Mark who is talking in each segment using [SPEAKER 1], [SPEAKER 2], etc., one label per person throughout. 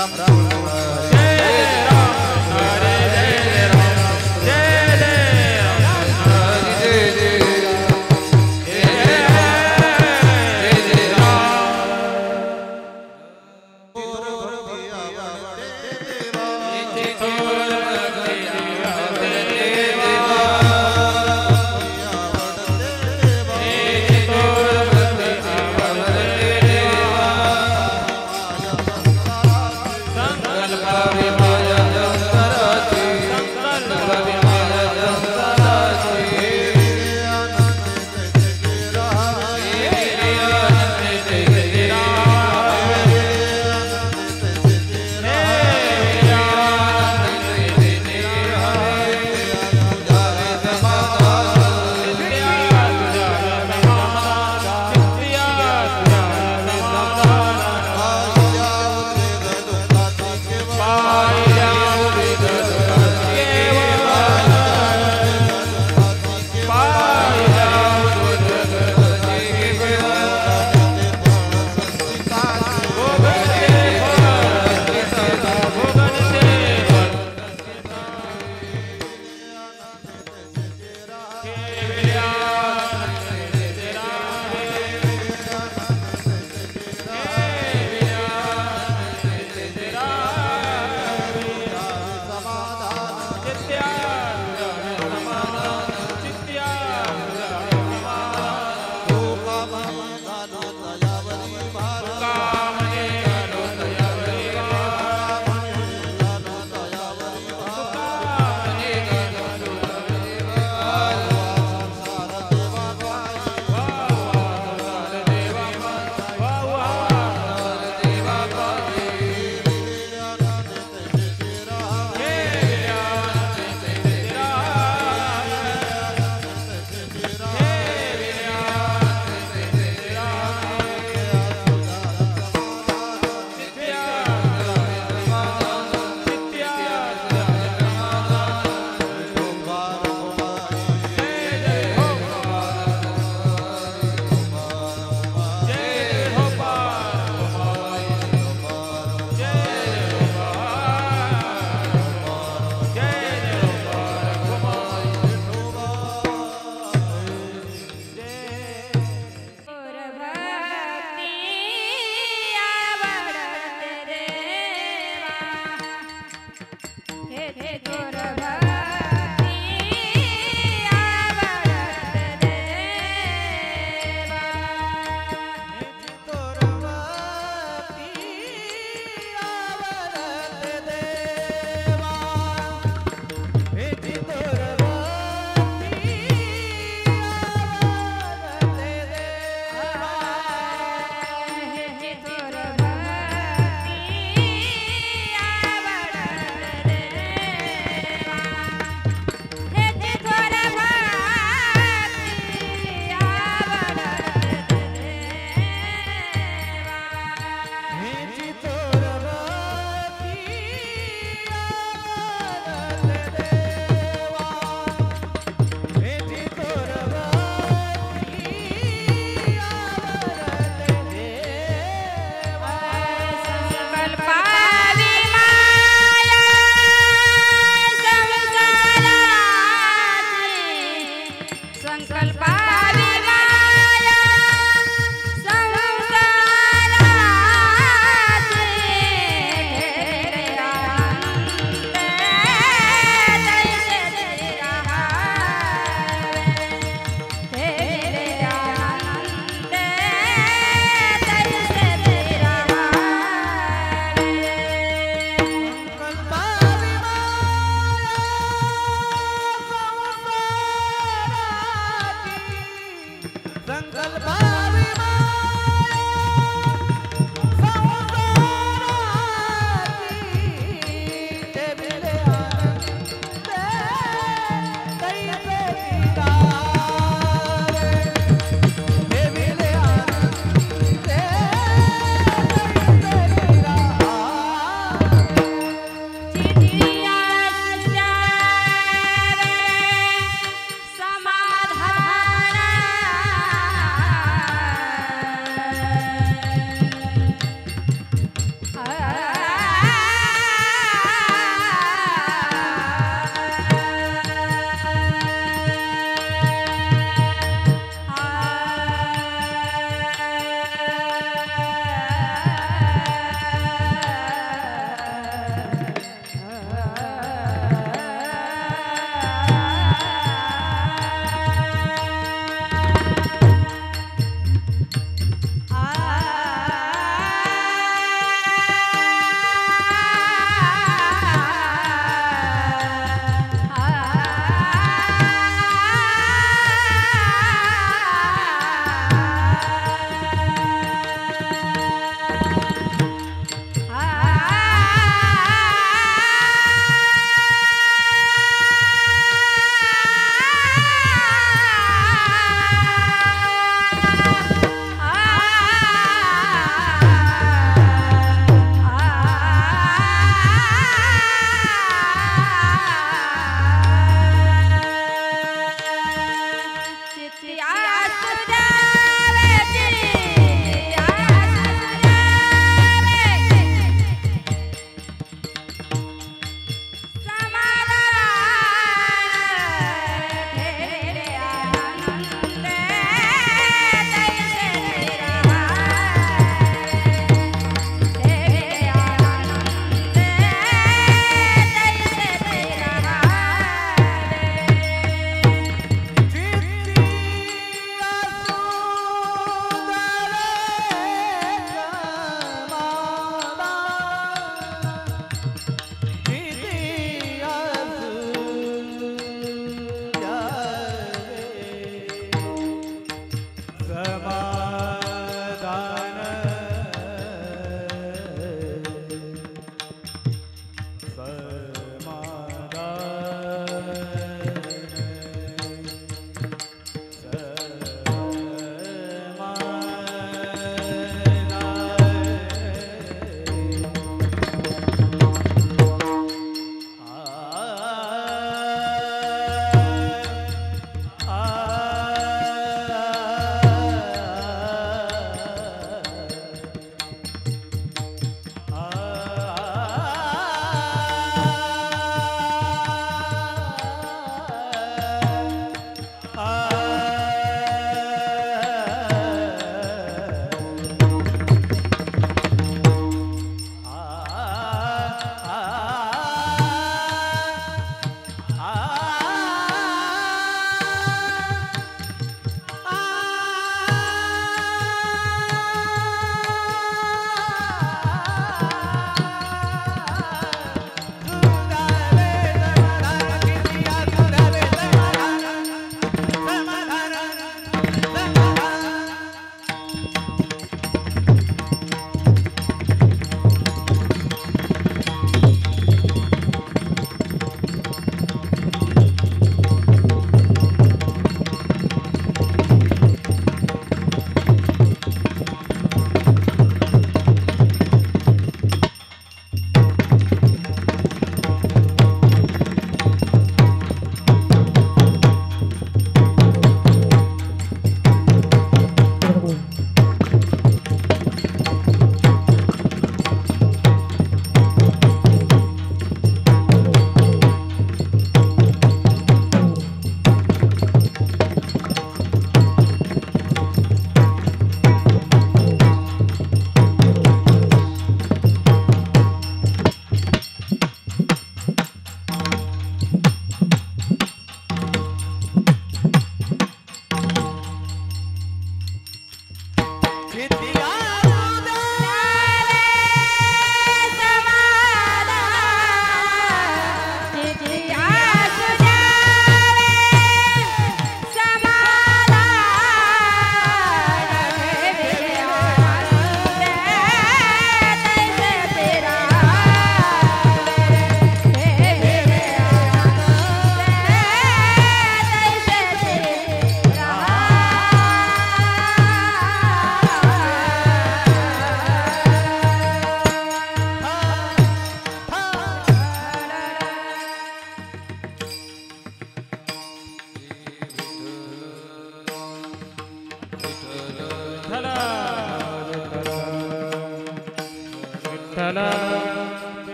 [SPEAKER 1] संकल्प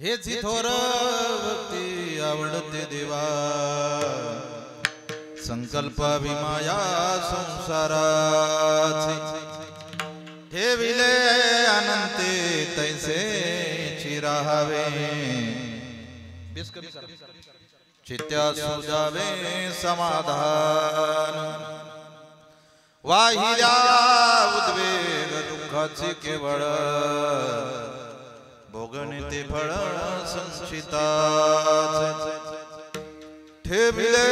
[SPEAKER 1] हेची थोर भक्ती आवडते देवा संकल्प विमाया संसाराचे ठेविले अनंते तैसे चिराहावे चित्त्या सुजावे समाधान वाहिल्या उद्वेग दुःखाचे केवळ भोगणे ते फळ संचिताचे ठेविले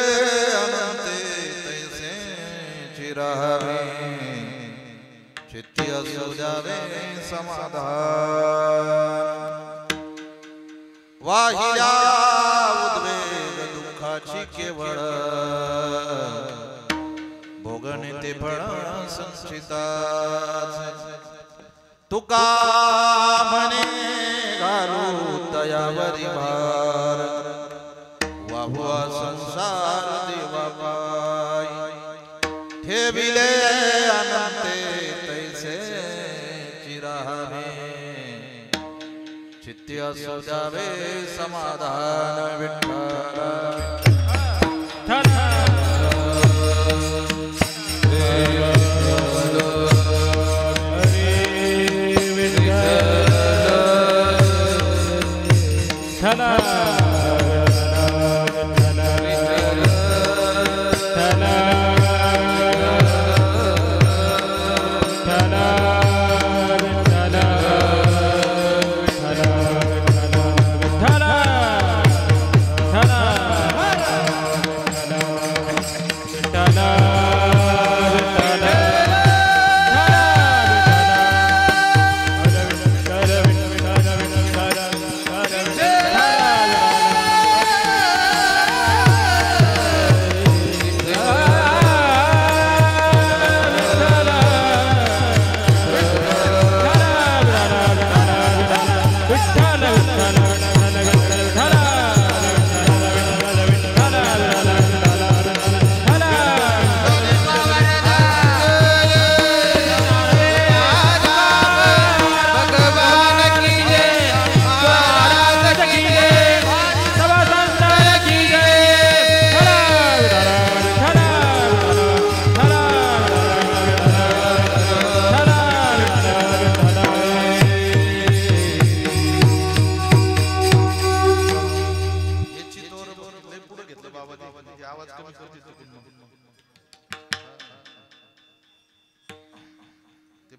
[SPEAKER 1] अनंते तैसे चिराहावे चित्त्या सुजावे समाधान वाहिल्या उद्वेग दुःखाची केवळ भोगणे ते फळ संचिताचे तुका म्हणे घालू तयावरी भार वाहुआ संसार देवा पाय ठेविले अनंते तैसे चिराहावे चित्त्या सुजावे समाधान विठ्ठल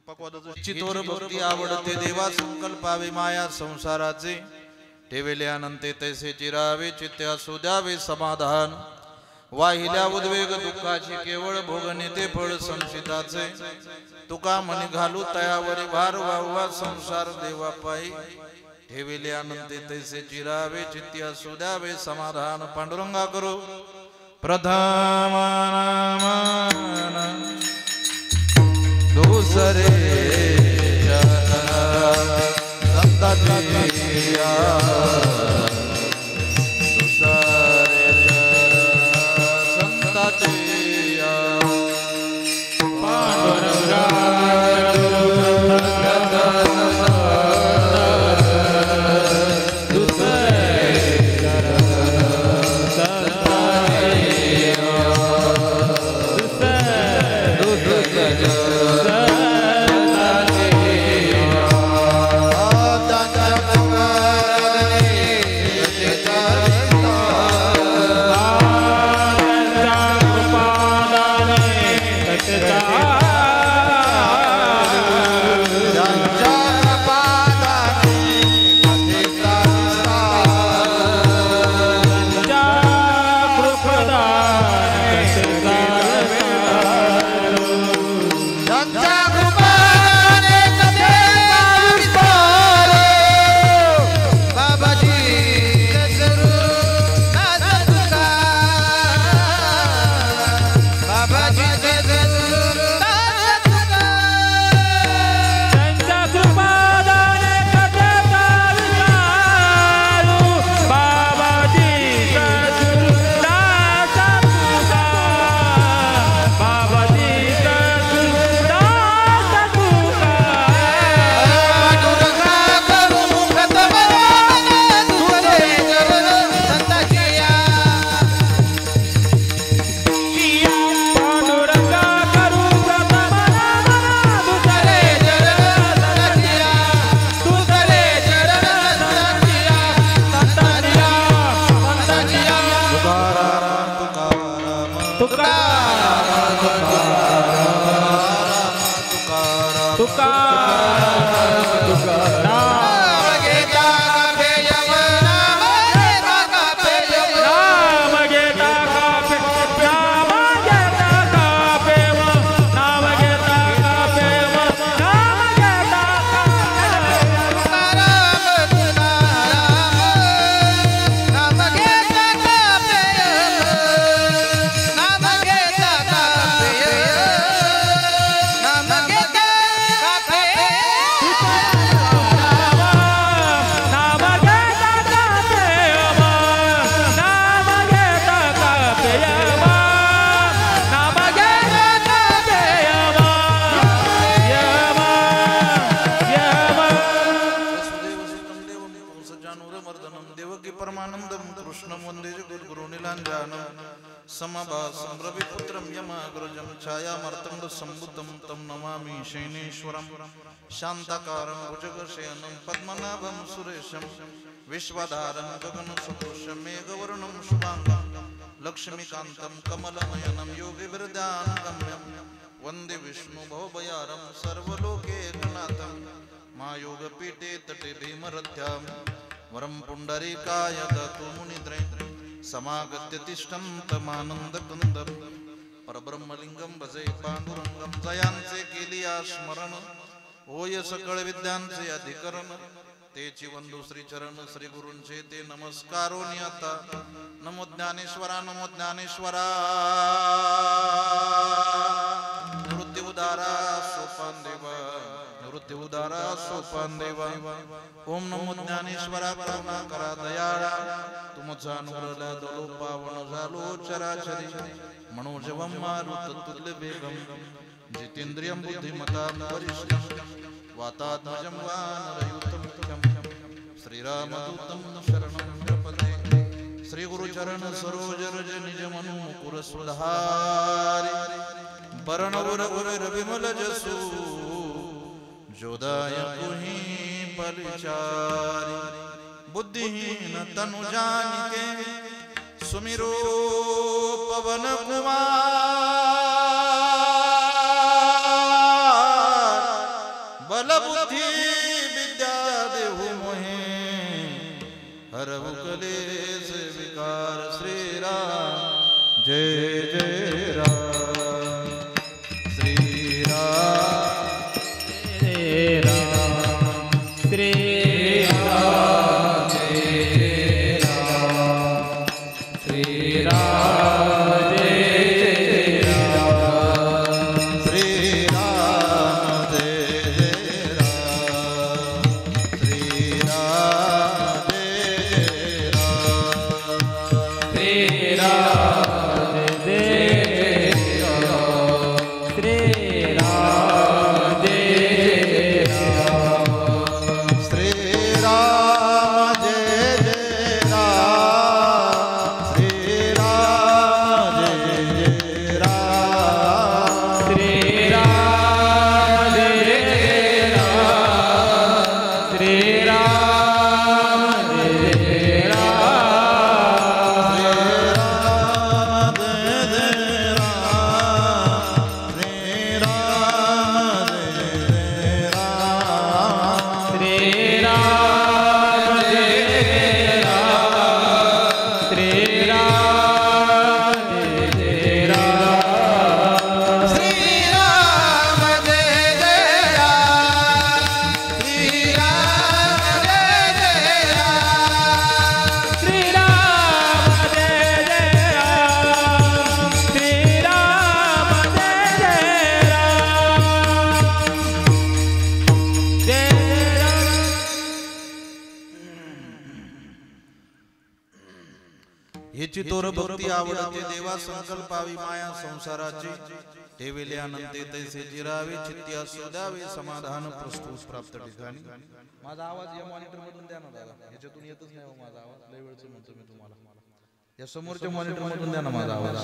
[SPEAKER 1] चितोर भक्ती आवडते देवा संकल्पावे माया संसाराचे ठेवेले अनंते तैसे चिरावे चित्ते असू द्यावे समाधान वाहिल्या उद्वेग दुःखाची केवळ भोगणे ते फळ संशिताचे तुका मनी घालू तयावरी भार वाहवा संसार देवा पायी ठेवेले अनंते तैसे चिरावे चित्ते असू द्यावे समाधान पांडुरंगा करो प्रथम दूसरे संततिया दूसरे संततिया पांडुरंगा शांताकारं भुजगशयनं पद्मनाभं सुरेशं विश्वधारं गगनसदृशं मेघवर्णं शुभांगं लक्ष्मीकान्तं कमलनयनं योगिविरदानगम्यं वन्दे विष्णुभवभयारं सर्वलोकैकनाथं मायोगपीठे तटे भीमरथ्यां वरं पुण्डरीकाय दत्तु मुनिद्रैः समागत्य तिष्ठन्तमानन्दकन्दं परब्रह्मलिंगं भजे पांडुरंगं जयांचे केलिया स्मरण होय सकळ विद्यांचे अधिकरण तेची वंदू श्री चरण श्री गुरूंचे ते नमस्कारो नियता नमो ज्ञानेश्वरा निवृत्ती उदारा सोपान देवा निवृत्ती उदारा सोपान देवा ओम नमो ज्ञानेश्वरा करुणा करा दयाळा तुमचा अनुग्रह दलो पावन झालो चराचरी मनोजवम मारुत तुल्य वेगम जितेंद्रियं बुद्धिमतां वरिष्ठं वातात्मजं वानरयुतं श्रीरामदूतं शरणं प्रपदे श्रीगुरुचरण सरोज रज निज मनु मुकुर सुधारि वरणवर विमल जसु जोदाय पुहि बलिचारि बुद्धिहीन तनु जानिके सुमिरो पवन कुमार हेची तोर भक्ती आवडते देवा संकल्पावी माया संसाराची ठेविले अनंते तैसे जिरावे चित्ती असू द्यावे समाधान प्रस्तुत प्राप्त ठिकाणी। माझा आवाज या मॉनिटर मधून द्या ना दादा, ह्याच्यातून येतच नाही माझा आवाज, लय वेळचं म्हणतो मी तुम्हाला, या समोरच्या मॉनिटर मधून द्या ना माझा आवाज।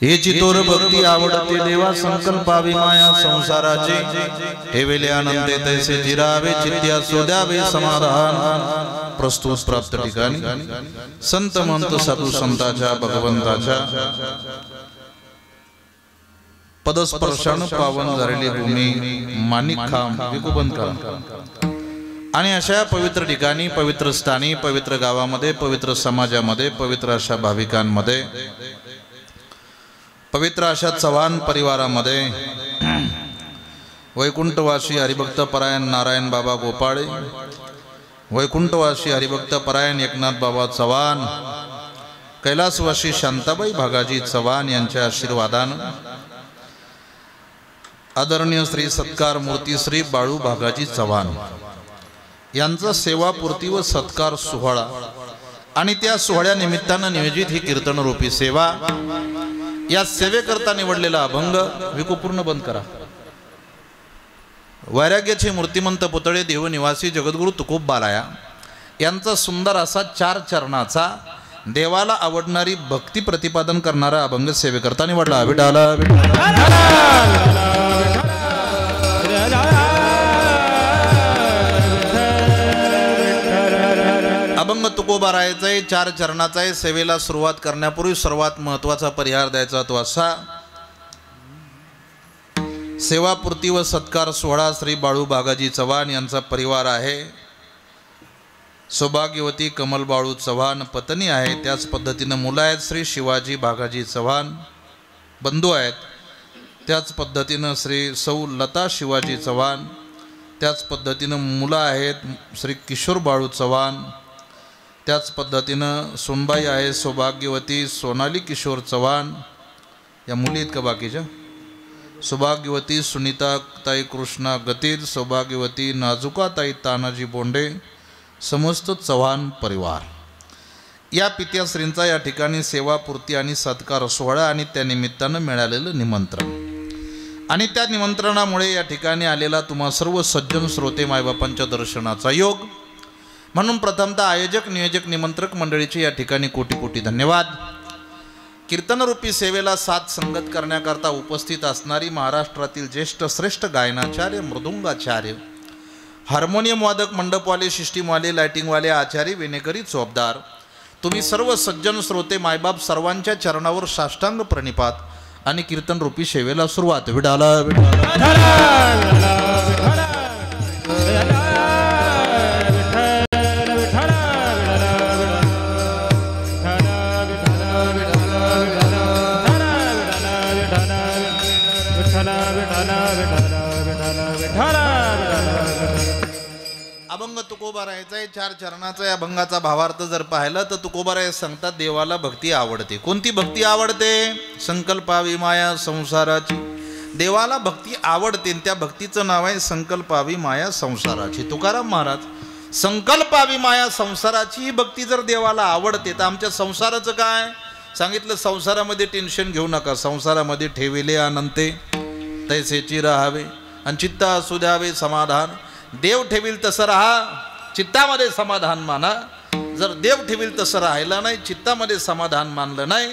[SPEAKER 1] हेची तोर भक्ती आवडते देवा संकल्पावी माया संसाराची ठेविले अनंते तैसे जिरावे चित्ती असू द्यावे समाधान प्रस्तुत प्राप्त ठिकाणी। संत म्हणतो साधू संताच्या भगवंताच्या पदस्पर्शाने पावन झालेली भूमी माणिक खांब विकुबंद करा। आणि अशा पवित्र ठिकाणी, पवित्र स्थानी, पवित्र गावामध्ये, पवित्र समाजामध्ये, पवित्र अशा भाविकांमध्ये, पवित्र अशा चव्हाण परिवारामध्ये वैकुंठवासी हरिभक्त परायण नारायण बाबा गोपाळे, वैकुंठवासी हरिभक्त परायण एकनाथ बाबा चव्हाण, कैलासवासी शांताबाई भागाजी चव्हाण यांच्या आशीर्वादानं आदरणीय श्री सत्कार मूर्ती श्री बाळू भागाजी चव्हाण यांचा सेवापूर्ती व सत्कार सोहळा आणि त्या सोहळ्या निमित्तानं नियोजित ही कीर्तन रूपी सेवा, या सेवेकरता निवडलेला अभंग विकुपूर्ण बंद करा। वैराग्याचे मूर्तिमंत पुतळे देव निवासी जगद्गुरु तुकोब बाराया यांचा सुंदर असा 4 चरणाचा देवाला आवडणारी भक्ती प्रतिपादन करणारा अभंग सेवेकरता निवडला। विठाला अभंग तुकोबारायचा आहे, 4 चरणाचा आहे। सेवेला सुरुवात करण्यापूर्वी सर्वात महत्वाचा परिहार द्यायचा तो असा, सेवापूर्ती व सत्कार सोहळा श्री बाळू बागाजी चव्हाण यांचा परिवार आहे। सौभाग्यवती कमल बाळू चव्हाण पत्नी आहे, त्याच पद्धतीने मुलं आहेत श्री शिवाजी बागाजी चव्हाण बंधू आहेत, त्याच पद्धतीने श्री सौ लता शिवाजी चव्हाण, त्याच पद्धतीने मुलं आहेत श्री किशोर बाळू चव्हाण, त्याच पद्धतीनं सोनबाई आहे सौभाग्यवती सोनाली किशोर चव्हाण, या मुली आहेत का बाकीच्या, सौभाग्यवती सुनीता ताई कृष्णा गतीज, सौभाग्यवती नाजुका ताई तानाजी बोंडे, समस्त चव्हाण परिवार या पित्याश्रींचा या ठिकाणी सेवापूर्ती आणि सत्कार सोहळा आणि त्या निमित्तानं मिळालेलं निमंत्रण आणि त्या निमंत्रणामुळे या ठिकाणी आलेला तुम्हा सर्व सज्जन श्रोते मायबापांच्या दर्शनाचा योग, म्हणून प्रथमतः आयोजक नियोजक निमंत्रक मंडळीचे या ठिकाणी कोटी कोटी धन्यवाद। कीर्तनरूपी सेवेला साथ संगत करण्याकरता उपस्थित असणारी महाराष्ट्रातील ज्येष्ठ श्रेष्ठ गायनाचार्य, मृदुंगाचार्य, हार्मोनियम वादक, मंडपवाले, सिस्टीमवाले, लाइटिंगवाले, आचारी, विनेकरी, चोपदार, तुम्ही सर्व सज्जन श्रोते मायबाप सर्वांच्या चरणावर साष्टांग प्रणिपात आणि कीर्तनरूपी सेवेला सुरुवात। विठाला अभंग तुकोबारायचा आहे, 4 चरणाचा आहे। अभंगाचा भावार्थ जर पाहिला तर तुकोबाराय सांगतात देवाला भक्ती आवडते। कोणती भक्ती आवडते? संकल्पावी माया संसाराची। देवाला भक्ती आवडते, त्या भक्तीचं नाव आहे संकल्पावी माया संसाराची। तुकाराम महाराज, संकल्पावी माया संसाराची ही भक्ती जर देवाला आवडते तर आमच्या संसाराचं काय सांगितलं? संसारामध्ये टेन्शन घेऊ नका, संसारामध्ये ठेविले अनंते तैसेची राहावे आणि चित्त असू द्यावे समाधान। देव ठेवील तसं राहा, चित्तामध्ये समाधान माना। जर देव ठेवील तसं राहिला नाही, चित्तामध्ये समाधान मानलं नाही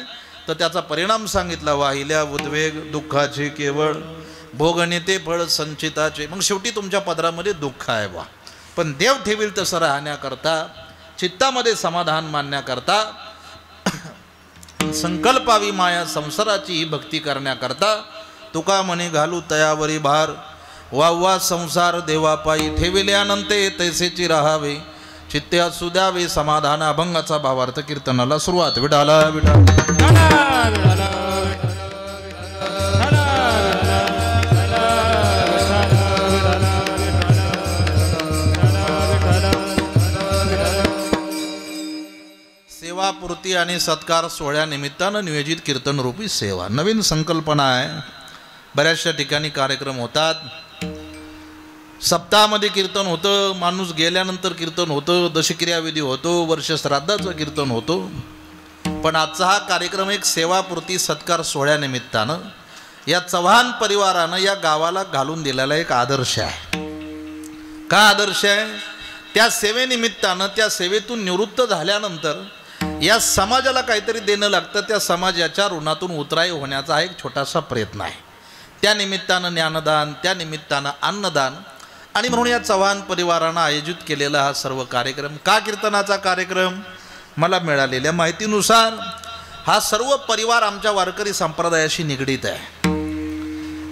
[SPEAKER 1] तर त्याचा परिणाम सांगितला, वाहिल्या उद्वेग दुःखाचे केवळ भोगणे ते फळ संचिताचे। मग शेवटी तुमच्या पदरामध्ये दुःख आहे बा, पण देव ठेवील तसं राहण्याकरता, चित्तामध्ये समाधान मानण्याकरता, संकल्पावी माया संसाराची ही भक्ती करण्याकरता तुका म्हणे घालू तयावरी भार, वा वा संसार देवापायी ठेविले अनंते तैसेची राहावे चित्ते असू द्यावे समाधान। अभंगाचा भावार्थ कीर्तनाला सुरुवात। विठाला सेवापूर्ती आणि सत्कार सोहळ्या निमित्तानं नियोजित कीर्तन रूपी सेवा नवीन संकल्पना आहे। बऱ्याचशा ठिकाणी कार्यक्रम होतात, सप्ताहामध्ये कीर्तन होतं, माणूस गेल्यानंतर कीर्तन होतं, दशक्रियाविधी होतो, वर्ष श्राद्धाचं कीर्तन होतो. पण आजचा हा कार्यक्रम एक सेवापूर्ती सत्कार सोहळ्यानिमित्तानं या चव्हाण परिवारानं या गावाला घालून दिलेला एक आदर्श आहे. का आदर्श आहे? त्या सेवेनिमित्तानं, त्या सेवेतून निवृत्त झाल्यानंतर या समाजाला काहीतरी देणं लागतं, त्या समाजाच्या ऋणातून उतराई होण्याचा हा एक छोटासा प्रयत्न आहे. त्या निमित्तानं ज्ञानदान, त्या निमित्तानं अन्नदान, आणि म्हणून या चव्हाण परिवारानं आयोजित केलेला हा सर्व कार्यक्रम. का कीर्तनाचा कार्यक्रम? मला मिळालेल्या माहितीनुसार हा सर्व परिवार आमच्या वारकरी संप्रदायाशी निगडीत आहे.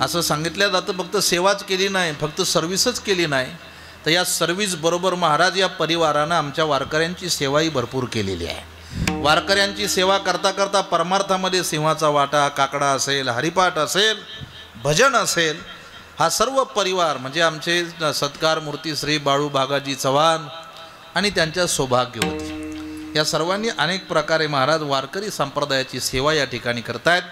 [SPEAKER 1] असं सांगितलं जातं फक्त सेवाच केली नाही, फक्त सर्व्हिसच केली नाही, तर या सर्व्हिस बरोबर महाराज या परिवारानं आमच्या वारकऱ्यांची सेवाही भरपूर केलेली आहे. वारकऱ्यांची सेवा करता करता परमार्थामध्ये सिंहाचा वाटा, काकडा असेल, हरिपाठ असेल, भजन असेल, हा सर्व परिवार म्हणजे आमचे सत्कार मूर्ती श्री बाळू भागाजी चव्हाण आणि त्यांच्या सौभाग्यवती या सर्वांनी अनेक प्रकारे महाराज वारकरी संप्रदायाची सेवा या ठिकाणी करतायत.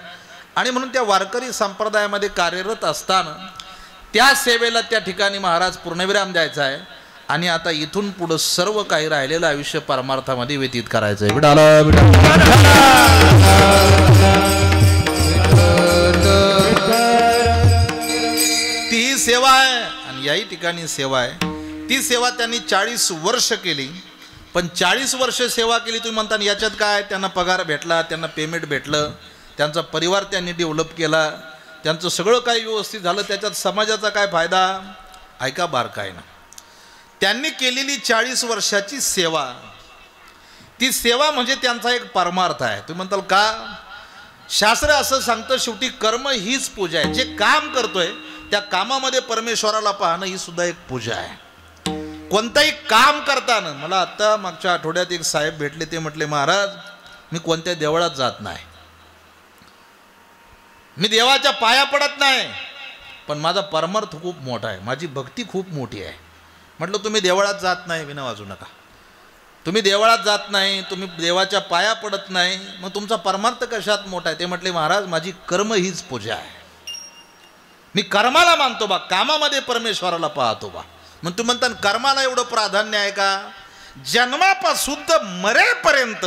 [SPEAKER 1] आणि म्हणून त्या वारकरी संप्रदायामध्ये कार्यरत असताना त्या सेवेला त्या ठिकाणी महाराज पूर्णविराम द्यायचा आहे. आणि आता इथून पुढं सर्व काही राहिलेलं आयुष्य परमार्थामध्ये व्यतीत करायचं आहे. ती सेवा आहे आणि याही ठिकाणी सेवा आहे. ती सेवा त्यांनी 40 वर्ष केली. पण 40 वर्ष सेवा केली तुम्ही म्हणता याच्यात काय? त्यांना पगार भेटला, त्यांना पेमेंट भेटलं, त्यांचा परिवार त्यांनी डेव्हलप केला, त्यांचं सगळं काही व्यवस्थित झालं, त्याच्यात समाजाचा काय फायदा? ऐका बारकाईनं, त्यांनी केलेली 40 वर्षाची सेवा, ती सेवा म्हणजे त्यांचा एक परमार्थ आहे. तुम्ही म्हणताल का? शास्त्र असं सांगतं शेवटी कर्म हीच पूजा आहे. जे काम करतोय त्या कामामध्ये परमेश्वराला पाहणं ही सुद्धा एक पूजा आहे. कोणताही काम करताना, मला आत्ता मागच्या आठवड्यात एक साहेब भेटले, ते म्हटले महाराज मी कोणत्या देवळात जात नाही, मी देवाच्या पाया पडत नाही, पण माझा परमार्थ खूप मोठा आहे, माझी भक्ती खूप मोठी आहे. म्हटलं तुम्ही देवळात जात नाही, विना वाजू नका, तुम्ही देवळात जात नाही, तुम्ही देवाच्या पाया पडत नाही, मग तुमचा परमार्थ कशात मोठा आहे? ते म्हटले महाराज माझी कर्म हीच पूजा आहे, मी कर्माला मानतो बा, कामामध्ये परमेश्वराला पाहतो बा. मग तुम्ही म्हणता कर्माला एवढं प्राधान्य आहे का? जन्मापासून तर मरेपर्यंत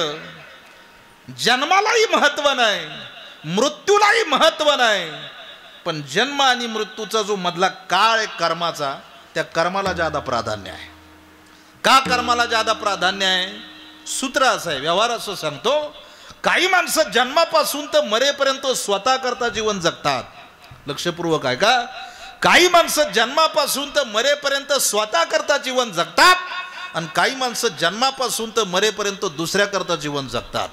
[SPEAKER 1] जन्मालाही महत्व नाही, मृत्यूलाही महत्व नाही, पण जन्म आणि मृत्यूचा जो मधला काळ आहे कर्माचा, त्या कर्माला ज्यादा प्राधान्य आहे. का कर्माला ज्यादा प्राधान्य आहे? सूत्र असं आहे, व्यवहार असं सांगतो, काही माणसं जन्मापासून तर मरेपर्यंत स्वतः करता जीवन जगतात. लक्षपूर्वक आहे का? काही माणसं जन्मापासून तर मरेपर्यंत स्वतः करता जीवन जगतात आणि काही माणसं जन्मापासून तर मरेपर्यंत दुसऱ्या करता जीवन जगतात.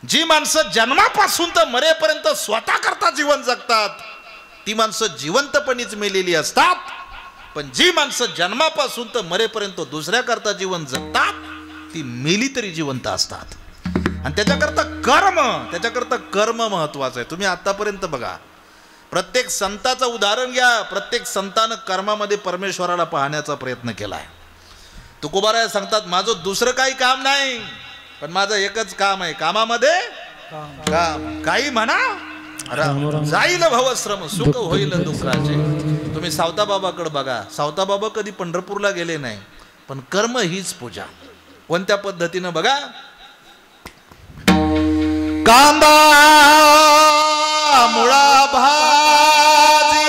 [SPEAKER 1] जी माणसं जन्मापासून तर मरेपर्यंत स्वतः करता जीवन जगतात ती माणसं जिवंतपणीच मेलेली असतात. पण जी माणसं जन्मापासून तर मरेपर्यंत दुसऱ्या करता जीवन जगतात ती मेली तरी जिवंत असतात. आणि त्याच्याकरता कर्म महत्वाचं आहे. तुम्ही आतापर्यंत बघा, प्रत्येक संताचं उदाहरण घ्या, प्रत्येक संतानं कर्मामध्ये परमेश्वराला पाहण्याचा प्रयत्न केलाय. तुकोबाराय सांगतात माझं दुसरं काही काम नाही, पण माझं एकच काम आहे, कामामध्ये काम. काही म्हणा जाईल भवश्रम, सुख होईल दुःखाचे. तुम्ही सावताबाबाकडे बघा, सावताबाबा कधी पंढरपूरला गेले नाही, पण कर्म हीच पूजा. कोणत्या पद्धतीनं बघा, कांदा मुळा भाजी,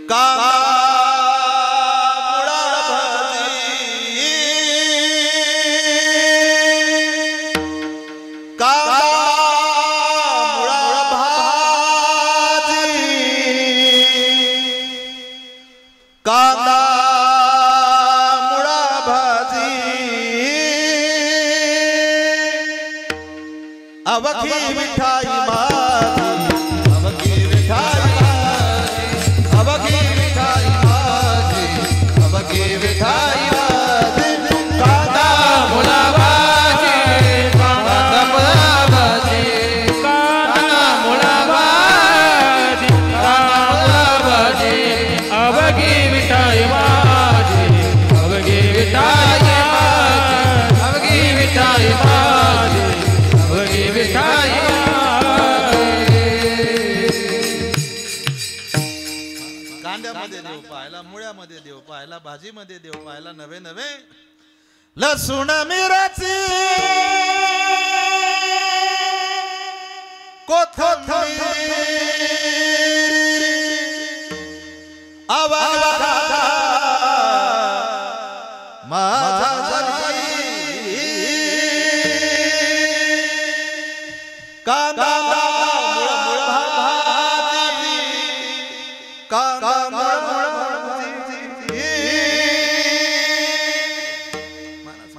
[SPEAKER 1] कांदा मुळा भाजी, कांदा मुळा भाजी, कांदा मुळा भाजी, अवघी मिठाई माझी, अवघी मिठाई माझी, अवघी मिठाई माझी, अवघी मिठाई माझी, कांदा मुळा भाजी, कांदा मुळा भाजी, कांदा मुळा भाजी, कांदा मुळा भाजी,
[SPEAKER 2] अवघी मिठाई माझी, अवघी मिठाई माझी, अवघी मिठाई माझी, अवघी मिठाई माझी.
[SPEAKER 1] देव पाहायला भाजीमध्ये देव पाहायला नवे नवे लसूण मिरची माझा कांदा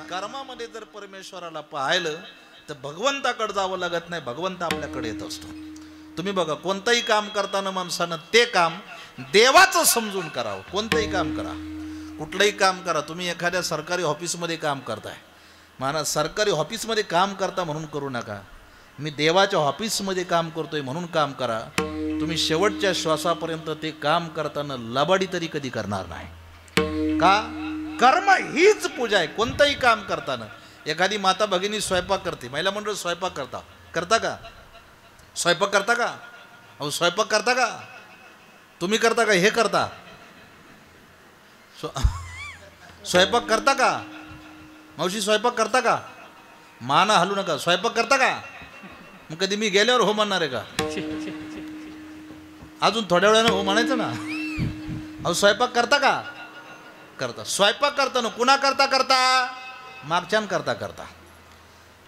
[SPEAKER 1] कर्मामध्ये जर परमेश्वराला पाहिलं तर भगवंताकडे जावं लागत नाही, भगवंत आपल्याकडे येत असतो. तुम्ही बघा, कोणतंही काम करताना माणसानं ते काम देवाचं समजून करावं. कोणतंही काम करा, कुठलंही काम करा. तुम्ही एखाद्या सरकारी ऑफिसमध्ये काम करताय, महाराज सरकारी ऑफिसमध्ये काम करता म्हणून करू नका. मी देवाच्या ऑफिसमध्ये काम करतोय म्हणून काम करा. तुम्ही शेवटच्या श्वासापर्यंत ते काम करताना लबाडी तरी कधी करणार नाही. का? कर्म हीच पूजा आहे. कोणतंही काम करताना एखादी माता भगिनी स्वयंपाक करते, महिला मंडळ स्वयंपाक करता का? स्वयंपाक करता का? अहो स्वयंपाक करता का? तुम्ही करता का? हे करता स्वयंपाक करता का? मावशी स्वयंपाक करता का? माना हलू नका. स्वयंपाक करता का? मग कधी मी गेल्यावर हो म्हणणार आहे का? अजून थोड्या वेळानं हो म्हणायचं ना. अहो स्वयंपाक करता का? करता. स्वयंपाक करता ना कुणा करता करता? मागच्यान करता करता.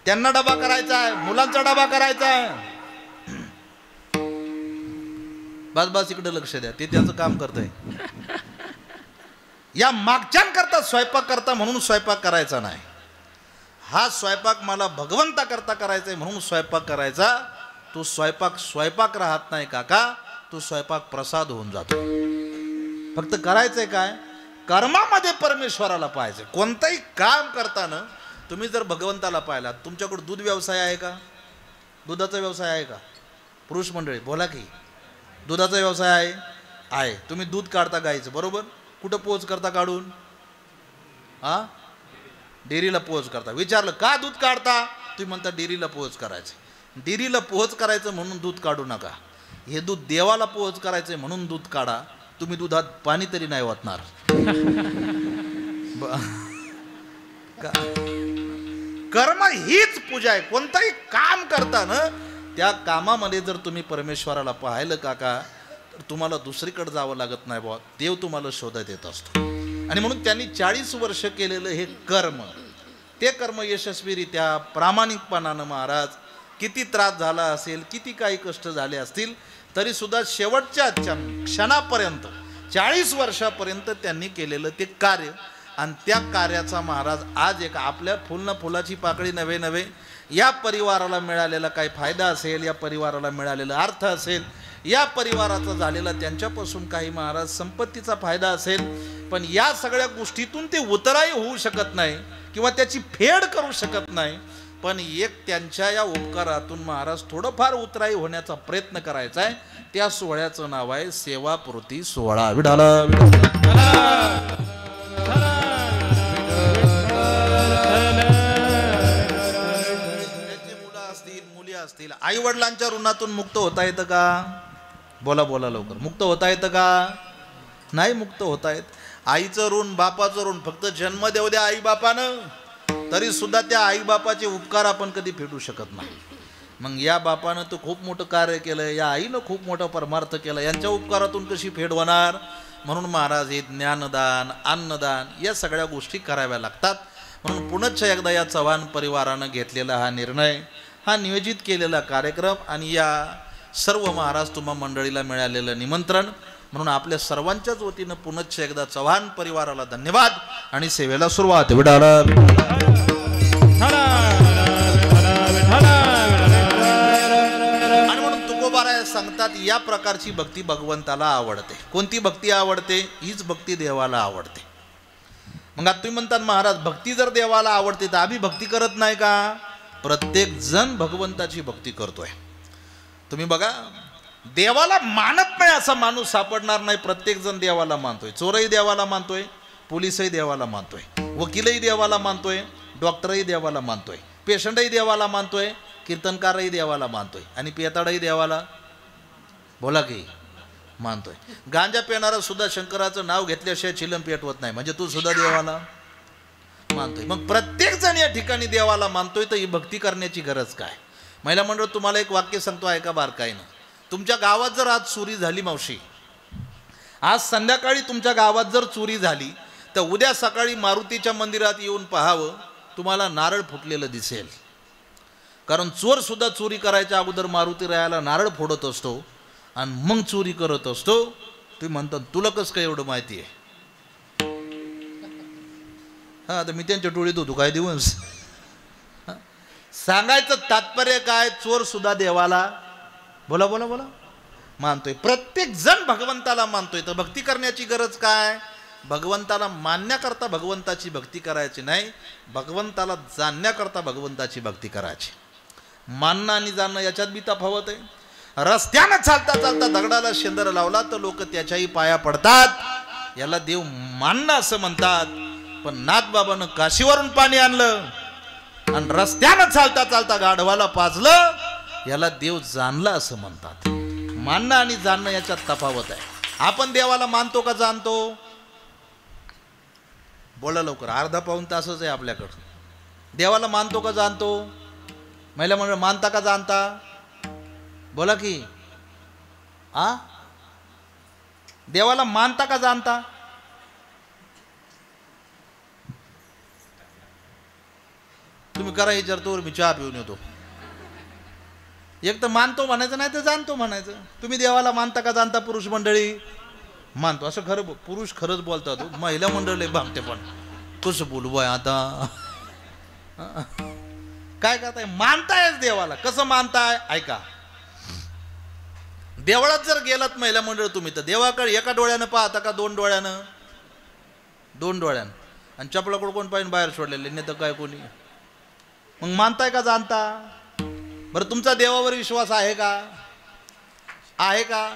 [SPEAKER 1] त्यांना डबा करायचा आहे, मुलांचा डबा करायचा आहे. बस बस इकडे लक्ष द्या, ते त्याचं काम करतंय. या मागच्यान करता स्वयंपाक करता म्हणून स्वयंपाक करायचा नाही. हा स्वयंपाक मला भगवंता करता करायचा आहे म्हणून स्वयंपाक करायचा. तो स्वयंपाक राहत नाही काका, तो स्वयंपाक प्रसाद होऊन जातो. फक्त करायचंय काय? कर्मामध्ये परमेश्वराला पाहायचं. कोणताही काम करताना तुम्ही जर भगवंताला पाहिला. तुमच्याकडे दूध व्यवसाय आहे का? दुधाचा व्यवसाय आहे का? पुरुष मंडळी बोला की. दुधाचा व्यवसाय आहे. तुम्ही दूध काढता गायचं, बरोबर? कुठं पोच करता काढून? डेअरीला पोच करता. विचारलं का दूध काढता? तुम्ही म्हणता डेअरीला पोच करायचं. डेअरीला पोच करायचं म्हणून दूध काढू नका. हे दूध देवाला पोच करायचंय म्हणून दूध काढा. तुम्ही दुधात पाणी तरी नाही वाटणार. कर्म हीच पूजा आहे. कोणताही काम करताना त्या कामामध्ये जर तुम्ही परमेश्वराला पाहिलं काका, तर तुम्हाला दुसरीकडे जावं लागत नाही. बुवा देव तुम्हाला शोधत येत असतो. आणि म्हणून त्यांनी 40 वर्ष केलेलं हे कर्म, ते कर्म यशस्वीरित्या प्रामाणिकपणानं महाराज किती त्रास झाला असेल, किती काही कष्ट झाले असतील, तरी सुद्धा शेवटच्या क्षणापर्यंत 40 वर्षापर्यंत त्यांनी केलेलं ते कार्य. आणि त्या कार्याचा महाराज आज एक आपल्या फुलाची पाकळी नवे नवे या परिवाराला मिळालेला काय फायदा असेल, या परिवाराला मिळालेला अर्थ असेल, या परिवाराचा झालेला त्यांच्यापासून काही महाराज संपत्तीचा फायदा असेल, पण या सगळ्या गोष्टीतून ते उतराई होऊ शकत नाही किंवा त्याची फेड करू शकत नाही. पण एक त्यांच्या या उपकारातून महाराज थोडंफार उतराई होण्याचा प्रयत्न करायचा आहे. त्या सोहळ्याचं नाव आहे सेवापूर्ती सोहळा. विठाला मुलं असतील, मुली असतील, आई वडिलांच्या ऋणातून मुक्त होता येतं का? बोला बोला लवकर. मुक्त होता येतं का? नाही मुक्त होता येत. आईचं ऋण, बापाचं ऋण फक्त जन्म देऊ द्या आई बापानं, तरी सुद्धा त्या आईबापाचे उपकार आपण कधी फेडू शकत नाही. मग या बापानं तर खूप मोठं कार्य केलं, या आईनं खूप मोठा परमार्थ केला, यांच्या उपकारातून कशी फेड होणार? म्हणून महाराज हे ज्ञानदान, अन्नदान या सगळ्या गोष्टी कराव्या लागतात. म्हणून पुनश्च एकदा या चव्हाण परिवारानं घेतलेला हा निर्णय, हा नियोजित केलेला कार्यक्रम आणि या सर्व महाराज तुम्हा मंडळीला मिळालेलं निमंत्रण, म्हणून आपल्या सर्वांच्याच वतीनं पुनश्च एकदा चव्हाण परिवाराला धन्यवाद आणि सेवेला सुरुवात. विडाला आणि म्हणून तुकोबाराय सांगतात या प्रकारची भक्ती भगवंताला आवडते. कोणती भक्ती आवडते? हीच भक्ती देवाला आवडते. मग आता तुम्ही म्हणतात महाराज भक्ती जर देवाला आवडते तर आम्ही भक्ती करत नाही का? प्रत्येक जण भगवंताची भक्ती करतोय. तुम्ही बघा, देवाला मानत नाही असा माणूस सापडणार नाही. प्रत्येक जण देवाला मानतोय. चोरही देवाला मानतोय, पोलिसही देवाला मानतोय, वकीलही देवाला मानतोय, डॉक्टरही देवाला मानतोय, पेशंटही देवाला मानतोय, कीर्तनकारही देवाला मानतोय आणि पेताडही देवाला बोला की मानतोय. गांजा पिणारा सुद्धा शंकराचं नाव घेतल्याशिवाय चिलम पेटवत नाही, म्हणजे तू सुद्धा देवाला मानतोय. मग प्रत्येक जण या ठिकाणी देवाला मानतोय, तर ही भक्ती करण्याची गरज काय? महिला मंडळ, तुम्हाला एक वाक्य सांगतो, ऐका बारकाईनं. तुमच्या गावात जर आज चोरी झाली मावशी, आज संध्याकाळी तुमच्या गावात जर चोरी झाली, तर उद्या सकाळी मारुतीच्या मंदिरात येऊन पाहावं, तुम्हाला नारळ फुटलेलं दिसेल. कारण चोर सुद्धा चोरी करायच्या अगोदर मारुती रायाला नारळ फोडत असतो आणि मग चोरी करत असतो. तुम्ही म्हणता तुला कसं काय एवढं माहिती आहे? हा, तर मी त्यांच्या टोळीत होतो काय दिवस. सांगायचं तात्पर्य काय, चोर सुद्धा देवाला बोला बोला बोला मानतोय. प्रत्येक जण भगवंताला मानतोय. तर भक्ती करण्याची गरज काय? भगवंताला मानण्याकरता भगवंताची भक्ती करायची नाही, भगवंताला जाणण्याकरता भगवंताची भक्ती करायची. मानणं आणि जाणणं याच्यात बी तफावत आहे. रस्त्यानं चालता चालता दगडाला शेंदर लावला तर लोक त्याच्याही पाया पडतात, याला देव मानणं असं म्हणतात. पण नाथबाबानं काशीवरून पाणी आणलं आणि रस्त्यानं चालता चालता गाढवाला पाजलं, याला देव जाणला असं म्हणतात. मानणं आणि जाणणं याच्यात तफावत आहे. आपण देवाला मानतो का जाणतो? बोला लवकर, अर्धा पाऊण तासच आहे आपल्याकडं. देवाला मानतो का जाणतो? महिला मंडळ, मानता का जाणता? बोला की. देवाला मानता का जाणता? तुम्ही करा विचारतो, मी चहा पिऊन येतो. एक तर मानतो म्हणायचं, नाही तर जाणतो म्हणायचं. तुम्ही देवाला मानता का जाणता? पुरुष मंडळी मानतो. असं खरं पुरुष खरंच बोलतात. महिला मंडळी भागते, पण कसं बोलू बाय आता. काय करताय? मानताय देवाला. कसं मानताय? ऐका. देवळात जर गेलात महिला मंडळ तुम्ही, तर देवाकडे एका डोळ्यानं पाहता का दोन डोळ्यानं? दोन डोळ्यानं. आणि चपलाकडे कोण पाहिजे बाहेर सोडलेले, नाही तर काय कोणी. मग मानताय का जाणता? बरं, तुमचा देवावर विश्वास आहे का? आहे का?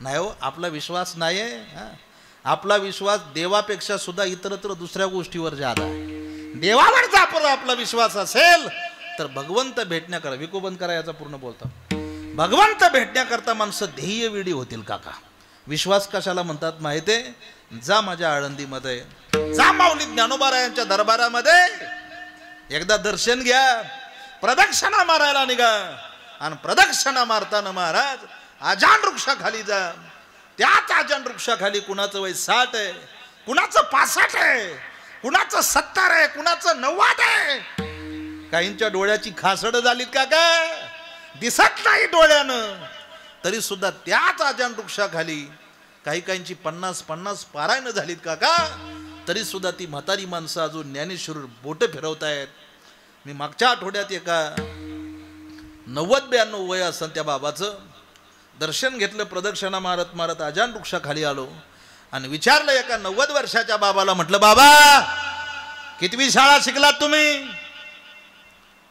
[SPEAKER 1] नाही हो, आपला विश्वास नाही आहे. आपला विश्वास देवापेक्षा सुद्धा इतरत्र दुसऱ्या गोष्टीवर जादा आहे. देवावर जर आपला विश्वास असेल तर भगवंत भेटण्याकरता, विकोबंद करा याचा पूर्ण बोलता, भगवंत भेटण्याकरता माणसं ध्येय वेडी होतील काका. विश्वास कशाला म्हणतात माहिती आहे? जा माझ्या आळंदीमध्ये, जा माऊली ज्ञानोबारायांच्या दरबारामध्ये, एकदा दर्शन घ्या, प्रदक्षिणा मारायला निघा. आणि प्रदक्षिणा मारताना महाराज आजान वृक्षाखाली जा. त्याच आजान वृक्षाखाली कुणाचं वय 60 आहे, कुणाचं 65 आहे, कुणाचं 70 आहे, कुणाचं 90 आहे. काहींच्या डोळ्याची खासड झालीत का काय, दिसत नाही डोळ्यानं, तरी सुद्धा त्याच आजान वृक्षाखाली काही काहींची 50-50 पारायण झालीत का का, तरी सुद्धा ती म्हातारी माणसं अजून ज्ञानेश्वर बोट फिरवतायत. मी मागच्या आठवड्यात एका 90-92 वय असं त्या बाबाचं दर्शन घेतलं. प्रदक्षिणा मारत मारत आजान वृक्षाखाली आलो आणि विचारलं एका 90 वर्षाच्या बाबाला, म्हटलं बाबा कितवी शाळा शिकलात तुम्ही?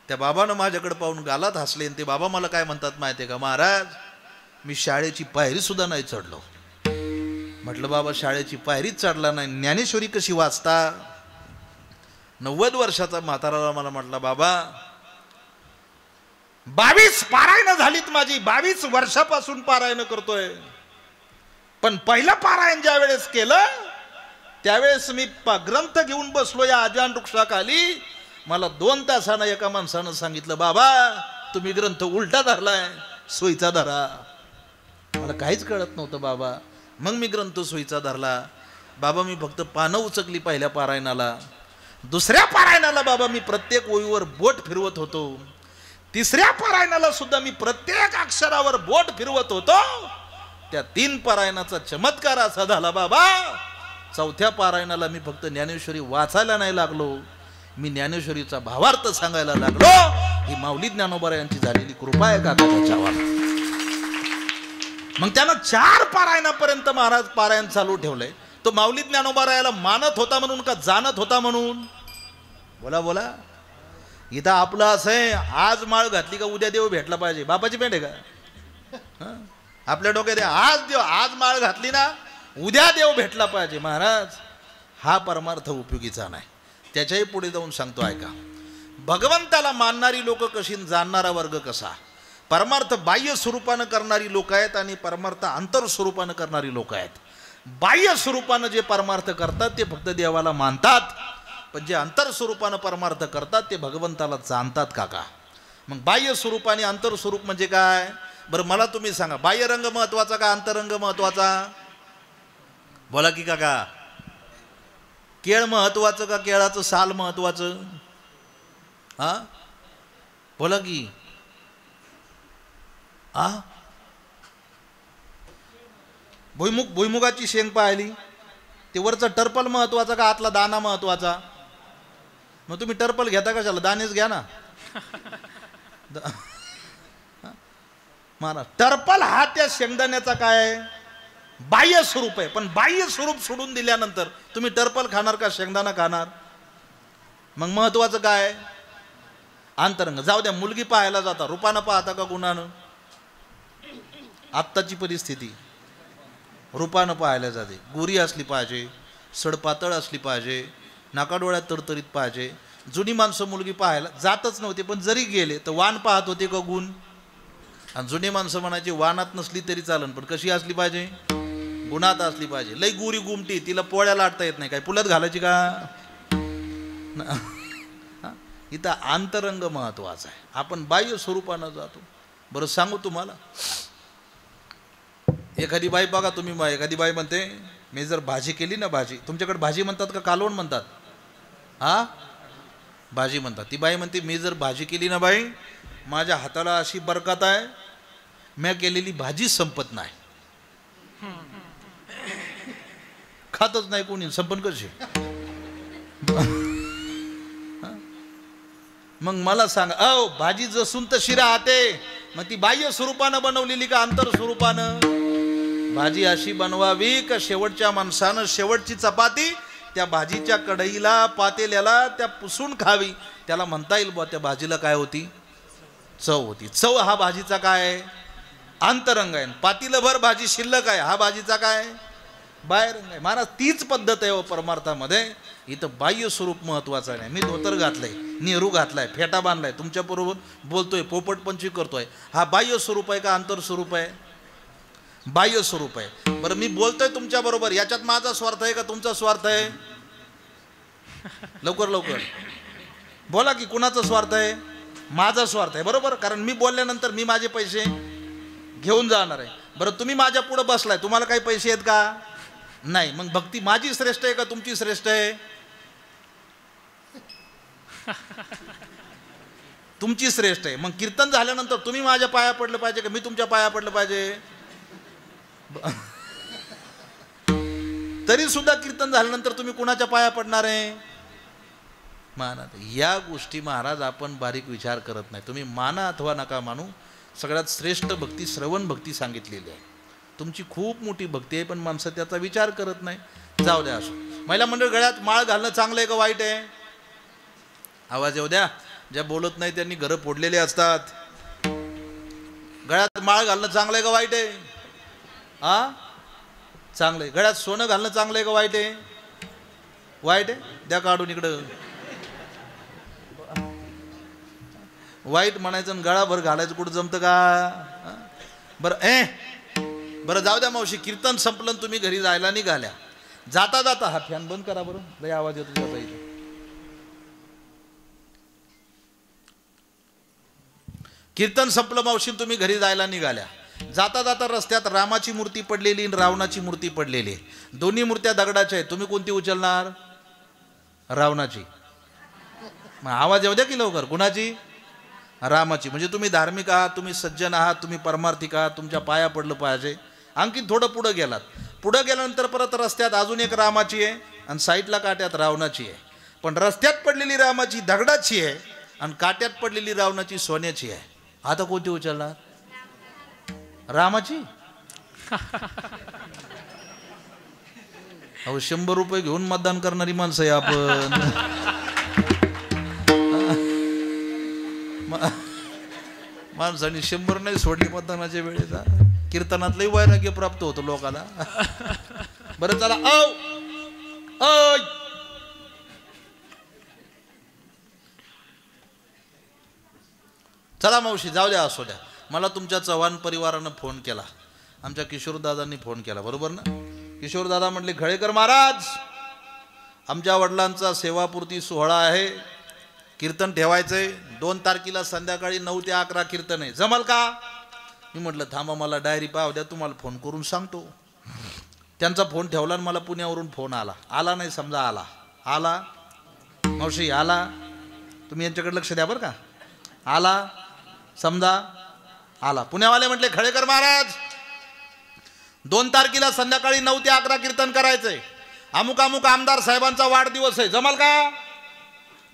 [SPEAKER 1] त्या बाबानं माझ्याकडे पाहून गालात हसले. आणि ते बाबा मला काय म्हणतात माहिती आहे का, महाराज मी शाळेची पायरी सुद्धा नाही चढलो. म्हटलं बाबा शाळेची पायरीच चढला नाही, ज्ञानेश्वरी कशी वाचता? 90 वर्षाचा म्हाताराला मला म्हटला, बाबा 22 पारायण झालीत माझी, 22 वर्षापासून पारायण करतोय. पण पहिलं पारायण ज्या वेळेस केलं त्यावेळेस मी ग्रंथ घेऊन बसलो या आजान वृक्षाखाली. मला 2 तासानं एका माणसानं सांगितलं, बाबा तुम्ही ग्रंथ उलटा धरलाय, सोयीचा धरा. मला काहीच कळत नव्हतं बाबा. मग मी ग्रंथ सोयीचा धरला. बाबा मी फक्त पानं उचकली पहिल्या पारायणाला. दुसऱ्या पारायणाला बाबा मी प्रत्येक ओळीवर बोट फिरवत होतो. तिसऱ्या पारायणाला सुद्धा मी प्रत्येक अक्षरावर बोट फिरवत होतो. त्या 3 पारायणाचा चमत्कार असा झाला बाबा, चौथ्या पारायणाला मी फक्त ज्ञानेश्वरी वाचायला नाही लागलो, मी ज्ञानेश्वरीचा भावार्थ सांगायला लागलो. ही माऊली ज्ञानोबा यांची झालेली कृपा आहे काका त्याच्यावर. मग त्यानं 4 पारायणापर्यंत महाराज पारायण चालू ठेवलंय. तो माऊली ज्ञानोबा याला मानत होता म्हणून का जाणत होता म्हणून? बोला बोला. इथं आपलं असं आहे, आज माळ घातली का उद्या देव भेटला पाहिजे. बापाची भेट आहे का? आपल्या डोक्यात आज माळ घातली ना उद्या देव भेटला पाहिजे. महाराज हा परमार्थ उपयोगीचा नाही. त्याच्याही पुढे जाऊन सांगतो ऐका. भगवंताला मानणारी लोक कशी, जाणणारा वर्ग कसा. परमार्थ बाह्य स्वरूपानं करणारी लोक आहेत आणि परमार्थ अंतर स्वरूपानं करणारी लोक आहेत. बाह्य स्वरूपानं जे परमार्थ करतात ते फक्त देवाला मानतात, पण जे अंतर स्वरूपानं परमार्थ करतात ते भगवंताला जाणतात काका. मग बाह्य स्वरूप आणि अंतर स्वरूप म्हणजे काय बरं मला तुम्ही सांगा. बाह्य रंग महत्वाचा का अंतरंग महत्वाचा? बोला की काका. केळ महत्वाचं का केळाचं साल महत्वाचं? हा बोला की. भुईमुगाची शेंग पाहिली ते वरचा टर्पल महत्वाचा का आतला दाना महत्वाचा? मग तुम्ही टर्पल घेता कशाला, दाणेच घ्या ना. मला टर्पल हा त्या शेंगदाण्याचा काय बाह्य स्वरूप आहे, पण बाह्य स्वरूप सोडून दिल्यानंतर तुम्ही टर्पल खाणार का शेंगदाणा खाणार? मग महत्वाचं काय? अंतरंग. जाऊ द्या, मुलगी पाहायला जाता रूपानं पाहता का गुणानं? आत्ताची परिस्थिती रूपानं पाहायला जाते. गोरी असली पाहिजे, सडपातळ असली पाहिजे, नाकाडोळ्यात तरतरीत पाहिजे. जुनी माणसं मुलगी पाहायला जातच नव्हते, पण जरी गेले तर वाण पाहत होते का गुण? आणि जुनी माणसं म्हणायची वाणात नसली तरी चालन, पण कशी असली पाहिजे? गुणात असली पाहिजे. लई गोरी गुमटी, तिला पोळ्या लाटता येत नाही, काय पुलत घालायची का? इथं अंतरंग महत्वाचा आहे. आपण बाह्य स्वरूपानं जातो. बरं सांगू तुम्हाला, एखादी बाई बघा तुम्ही, एखादी बाई म्हणते मी जर भाजी केली ना, भाजी तुमच्याकडे भाजी म्हणतात का कालवण म्हणतात? हा भाजी म्हणतात. ती बाई म्हणते मी जर भाजी केली ना बाई, माझ्या हाताला अशी बरकत आहे, मी केलेली भाजी संपत नाही. खातच नाही कोणी, संपन कशी? मग मला सांगा, भाजी जसून तशी राहते, मग ती बाह्य स्वरूपानं बनवलेली का अंतर स्वरूपानं? भाजी अशी बनवावी का शेवटच्या माणसानं शेवटची चपाती त्या भाजीच्या कढईला पातेल्याला त्या पुसून खावी, त्याला म्हणता येईल बुवा त्या भाजीला काय होती? चव होती. चव हा भाजीचा काय अंतरंग आहे. पातीलभर भाजी शिल्लक आहे, हा भाजीचा काय बाहेरंग आहे. महाराज तीच पद्धत आहे परमार्थामध्ये. इथं बाह्य स्वरूप महत्वाचं नाही. मी धोतर घातलंय, नेहरू घातलाय, फेटा बांधलाय, तुमच्याबरोबर बोलतोय, पोपटपंची करतोय, हा बाह्य स्वरूप आहे का अंतर स्वरूप आहे? बाह्य स्वरूप आहे. बरं मी बोलतोय तुमच्या बरोबर, याच्यात माझा स्वार्थ आहे का तुमचा स्वार्थ आहे? लवकर लवकर बोला की, कुणाचा स्वार्थ आहे? माझा स्वार्थ आहे, बरोबर. कारण मी बोलल्यानंतर मी माझे पैसे घेऊन जाणार आहे. बरं तुम्ही माझ्या पुढे बसलाय, तुम्हाला काही पैसे आहेत का? नाही. मग भक्ती माझी श्रेष्ठ आहे का तुमची श्रेष्ठ आहे? तुमची श्रेष्ठ आहे. मग कीर्तन झाल्यानंतर तुम्ही माझ्या पाया पडलं पाहिजे का मी तुमच्या पाया पडलं पाहिजे? तरी सुद्धा कीर्तन झाल्यानंतर तुम्ही कुणाच्या पाया पडणार आहे? महाराज या गोष्टी महाराज आपण बारीक विचार करत नाही. तुम्ही माना अथवा नका मानू, सगळ्यात श्रेष्ठ भक्ती श्रवण भक्ती सांगितलेली आहे. तुमची खूप मोठी भक्ती आहे, पण माणसं त्याचा विचार करत नाही. जाऊ द्या. असो महिला मंडळ, गळ्यात माळ घालणं चांगलं आहे का वाईट आहे? आवाज येऊ द्या. ज्या बोलत नाही त्यांनी घरं फोडलेले असतात. गळ्यात माळ घालणं चांगलं आहे का वाईट आहे? चांगलं आहे. गळ्यात सोनं घालणं चांगलं आहे का वाईट आहे? वाईट आहे. द्या काढून इकडं. वाईट म्हणायचं आणि गळाभर घालायचं कुठं जमतं का? बरं जाऊ द्या मावशी, कीर्तन संपलं, तुम्ही घरी जायला निघाल्या. जाता जाता हा फॅन बंद करा बरं, लय आवाज येतो त्याचा इथे. कीर्तन संपलं मावशी, तुम्ही घरी जायला निघाल्या. जाता जाता रस्त्यात रामाची मूर्ती पडलेली आणि रावणाची मूर्ती पडलेली. दोन्ही मूर्त्या दगडाच्या आहेत. तुम्ही कोणती उचलणार? रावणाची. मग आवाज येऊ द्या की लवकर. कुणाची? रामाची. म्हणजे तुम्ही धार्मिक आहात, तुम्ही सज्जन आहात, तुम्ही परमार्थिक आहात, तुमच्या पाया पडलं पाहिजे. आणखी थोडं पुढं गेलात, पुढं गेल्यानंतर परत रस्त्यात अजून एक रामाची आहे आणि साईडला काट्यात रावणाची आहे. पण रस्त्यात पडलेली रामाची दगडाची आहे आणि काट्यात पडलेली रावणाची सोन्याची आहे. आता कोणती उचलणार? रामाची. अहो 100 रुपये घेऊन मतदान करणारी माणसं आहे आपण. माणसाने 100 नाही सोडली मतदानाच्या वेळेला. कीर्तनातलंही वैराग्य प्राप्त होतं लोकाला. बरं चला. चला मावशी, जाऊ द्या, असू द्या. मला तुमच्या चव्हाण परिवारानं फोन केला, आमच्या किशोरदादांनी फोन केला, बरोबर ना? किशोरदादा म्हटले, खळेकर महाराज, आमच्या वडिलांचा सेवापूर्ती सोहळा आहे, कीर्तन ठेवायचंय, 2 तारखेला संध्याकाळी 9 ते 11 कीर्तन आहे, जमल का? मी म्हटलं थांबा, मला डायरी पाहू द्या, तुम्हाला फोन करून सांगतो. त्यांचा फोन ठेवला आणि मला पुण्यावरून फोन आला नाही, समजा आला मावशी आला, तुम्ही यांच्याकडे लक्ष द्या बरं का, आला समजा आला. पुण्यावाले म्हटले, खळेकर महाराज 2 तारखेला संध्याकाळी 9 ते 11 कीर्तन करायचंय, अमुक अमुक आमदार साहेबांचा वाढदिवस आहे, जमल का?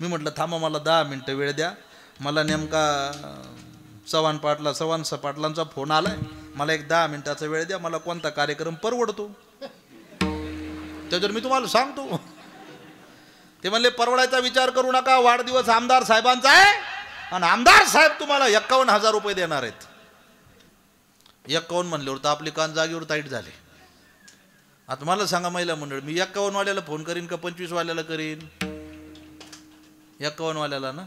[SPEAKER 1] मी म्हटलं थांबा, मला 10 मिनिटं वेळ द्या, मला नेमका चव्हाण पाटलांचा फोन आलाय, मला एक 10 मिनिटाचा वेळ द्या, मला कोणता कार्यक्रम परवडतो त्याच्यावर मी तुम्हाला सांगतो. ते म्हणले, परवडायचा विचार करू नका, वाढदिवस आमदार साहेबांचा आहे आणि आमदार साहेब तुम्हाला 51,000 रुपये देणार आहेत. 51 म्हणल्यावर तर आपले कान जागेवर ताईट झाले. आता मला सांगा महिला मंडळ, मी 51 वाल्याला फोन करीन का 25 वाल्याला करीन? 51 वाल्याला ना,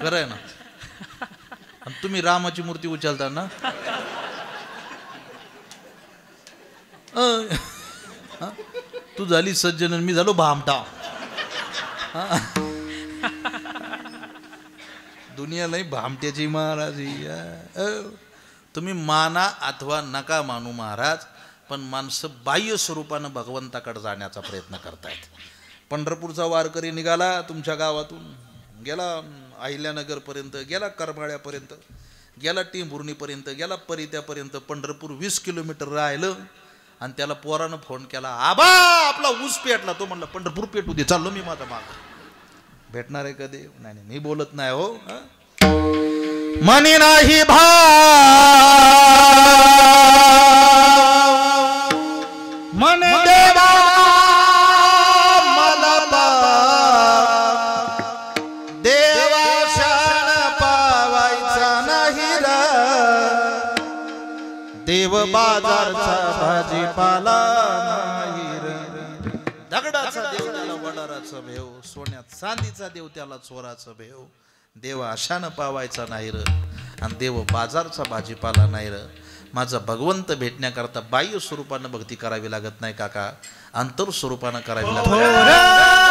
[SPEAKER 1] खरं आहे ना? आणि तुम्ही रामाची मूर्ती उचलता ना, तू झाली सज्जन, मी झालो भामटा. दुनिया नाही भामट्याची महाराज. तुम्ही माना अथवा नका मानू महाराज, पण माणसं बाह्य स्वरूपानं भगवंताकडे जाण्याचा प्रयत्न करतायत. पंढरपूरचा वारकरी निघाला तुमच्या गावातून, गेला अहिल्यानगरपर्यंत, गेला करमाळ्यापर्यंत, गेला टिंभुर्णीपर्यंत, गेला परित्यापर्यंत, पंढरपूर 20 किलोमीटर राहिलं आणि त्याला पोरानं फोन केला, आबा आपला ऊस पेटला. तो म्हणला पंढरपूर पेटू दे, चाललो मी माझा माग. भेटणार आहे कधी? नाही, मी बोलत नाही हो. मनी नाही मन देवा मला देवा शान पावायचा नाही रा, देव बाजारचा भाजीपाला नाही रा. दगडाचा देव त्याला वडाराचा भेव, सोन्यात चांदीचा देव त्याला चोराचा भेव. देव आशानं पावायचा नाही र आणि देव बाजारचा भाजीपाला नाही र. माझा भगवंत भेटण्याकरता बाह्य स्वरूपानं भक्ती करावी लागत नाही काका, अंतर स्वरूपानं करावी लागते.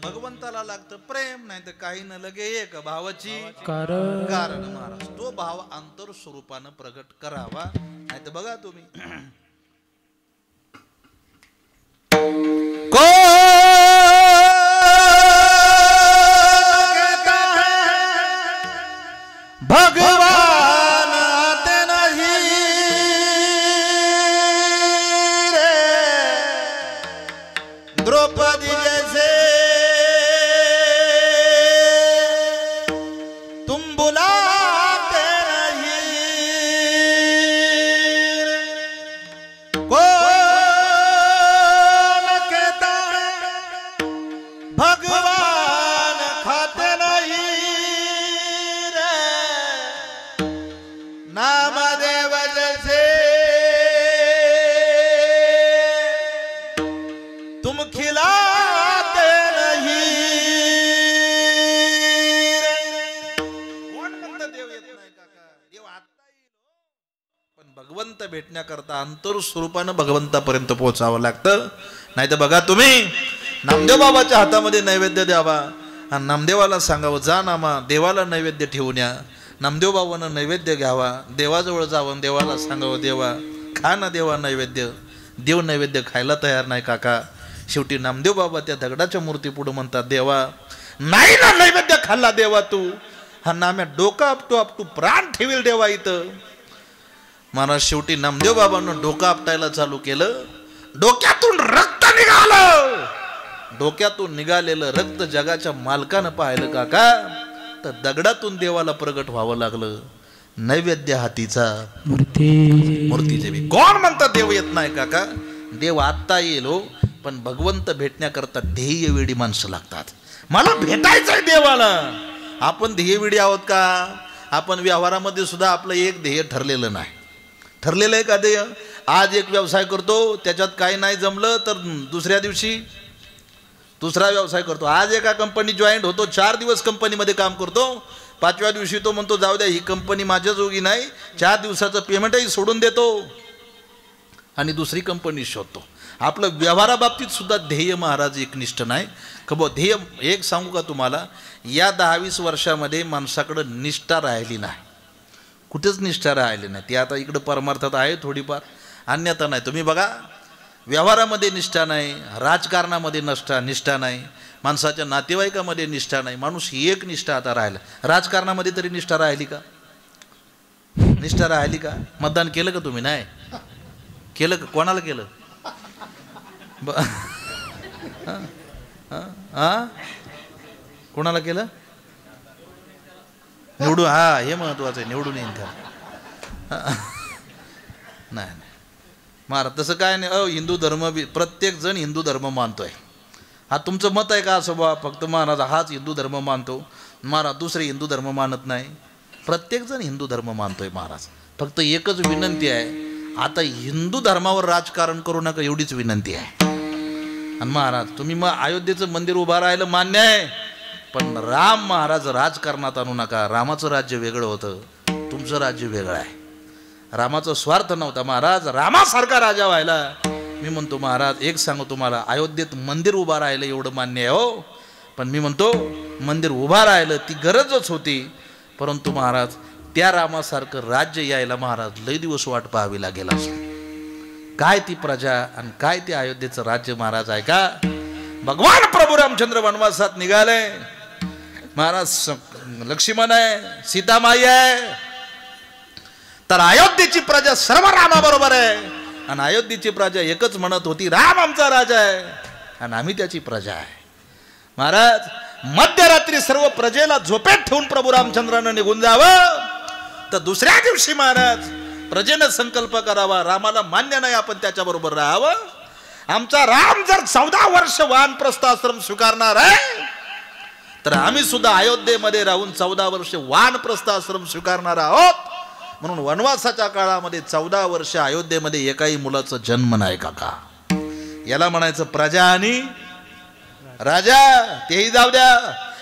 [SPEAKER 1] भगवंताला लागतं प्रेम, नाही तर काही न लगे एक भावाची कारण महाराज. तो भाव अंतर स्वरूपानं प्रगट करावा, नाही तर बघा तुम्ही भगवान आते नहीं रे, द्रौपदी जैसे तुम बुलाते नहीं रे. कौन कहता है भगवान खाते नहीं रे, नामदेव जैसे तुम खिलाते नहीं रे. कोण म्हणतं देव येत नाही काका? देव आता येईल, पण भगवंत भेटण्याकरता अंतर स्वरूपानं भगवंतापर्यंत पोहोचावं लागतं. नाही तर बघा तुम्ही नामदेव बाबाच्या हातामध्ये नैवेद्य द्यावा आणि नामदेवाला सांगावं जा नामा देवाला नैवेद्य ठेवून या. नामदेव बाबांना नैवेद्य घ्यावा, देवाजवळ जावं, देवाला सांगावं देवा खा ना देवा नैवेद्य. देव नैवेद्य खायला तयार नाही काका. शेवटी नामदेव बाबा त्या दगडाच्या मूर्ती पुढे म्हणतात देवा नाही ना नैवेद्य खाल्ला देवा तू, हा नाम्या डोका आपटू प्राण ठेवील देवा इथं. महाराज शेवटी नामदेव बाबांना डोकं आपटायला चालू केलं. डोक्यातून रक्त निघालं. डोक्यातून निघालेलं रक्त जगाच्या मालकानं पाहिलं काका, तर दगडातून देवाला प्रगट व्हावं लागलं. नैवेद्य हातीचा मूर्तीचे बी. कोण म्हणतात देव येत नाही काका? देव आत्ता येईल हो, पण भगवंत भेटण्याकरता ध्येयवेडी माणसं लागतात. मला भेटायचंय देवाला. आपण ध्येयवेडी आहोत का? आपण व्यवहारामध्ये सुद्धा आपलं एक ध्येय ठरलेलं नाही. ठरलेलं आहे का ध्येय? आज एक व्यवसाय करतो, त्याच्यात काही नाही जमलं तर दुसऱ्या दिवशी दुसरा व्यवसाय करतो. आज एका कंपनी जॉईंट होतो, 4 दिवस कंपनीमध्ये काम करतो, 5व्या दिवशी तो म्हणतो जाऊ द्या ही कंपनी माझ्या जोगी नाही, 4 दिवसाचं पेमेंटही सोडून देतो आणि दुसरी कंपनी शोधतो. आपलं व्यवहाराबाबतीत सुद्धा ध्येय महाराज एकनिष्ठ नाही. खबो ध्येय एक सांगू का तुम्हाला, या 10-20 वर्षामध्ये माणसाकडं निष्ठा राहिली नाही. कुठेच निष्ठा राहिली नाही. ती आता इकडं परमार्थात आहे थोडीफार, अन्यथा नाही. तुम्ही बघा व्यवहारामध्ये निष्ठा नाही, राजकारणामध्ये निष्ठा नाही, माणसाच्या नातेवाईकामध्ये निष्ठा नाही. माणूस एक निष्ठा आता राहिला. राजकारणामध्ये तरी निष्ठा राहिली का? निष्ठा राहिली का? मतदान केलं का तुम्ही? नाही केलं का? कोणाला केलं? कोणाला केलं? निवडून. हा हे महत्वाचं आहे, निवडून येईन त्या. नाही महाराज तसं काय नाही. हिंदू धर्म बी प्रत्येक जण हिंदू धर्म मानतोय. हा तुमचं मत आहे का असं बा फक्त महाराज हाच हिंदू धर्म मानतो, महाराज दुसरे हिंदू धर्म मानत नाही? प्रत्येक जण हिंदू धर्म मानतोय महाराज. फक्त एकच विनंती आहे, आता हिंदू धर्मावर राजकारण करू नका एवढीच विनंती आहे. आणि महाराज तुम्ही मग अयोध्येचं मंदिर उभा राहिलं मान्य आहे, पण राम महाराज राजकारणात आणू नका. रामाचं राज्य वेगळं होतं, तुमचं राज्य वेगळं आहे. रामाचा स्वार्थ नव्हता महाराज, रामासारखा राजा व्हायला. मी म्हणतो महाराज एक सांगू तुम्हाला, अयोध्येत मंदिर उभा राहिलं एवढं मान्य आहे हो, पण मी म्हणतो मंदिर उभा राहिलं ती गरजच होती, परंतु महाराज त्या रामासारखं राज्य यायला महाराज लय दिवस वाट पाहावी लागेल. काय ती प्रजा आणि काय ते अयोध्येचं राज्य महाराज आहे का? भगवान प्रभू रामचंद्र वनवासात निघाले महाराज, लक्ष्मण आहे, सीतामाई आहे, तर अयोध्येची प्रजा सर्व रामाबरोबर आहे. आणि अयोध्येची प्रजा एकच म्हणत होती राम आमचा राजा आहे आणि आम्ही त्याची प्रजा आहे. महाराज मध्यरात्री सर्व प्रजेला झोपेत ठेवून प्रभू रामचंद्रानं निघून जावं, तर दुसऱ्या दिवशी महाराज प्रजेनं संकल्प करावा रामाला मान्य नाही आपण त्याच्याबरोबर राहावं. आमचा राम जर 14 वर्ष वानप्रस्थ आश्रम स्वीकारणार आहे, तर आम्ही सुद्धा अयोध्येमध्ये राहून 14 वर्ष वानप्रस्थ आश्रम स्वीकारणार आहोत. म्हणून वनवासाच्या काळामध्ये 14 वर्ष अयोध्येमध्ये एकाही मुलाचा जन्म नाही काका. याला म्हणायचं प्रजा आणि राजा. तेही जाऊ द्या,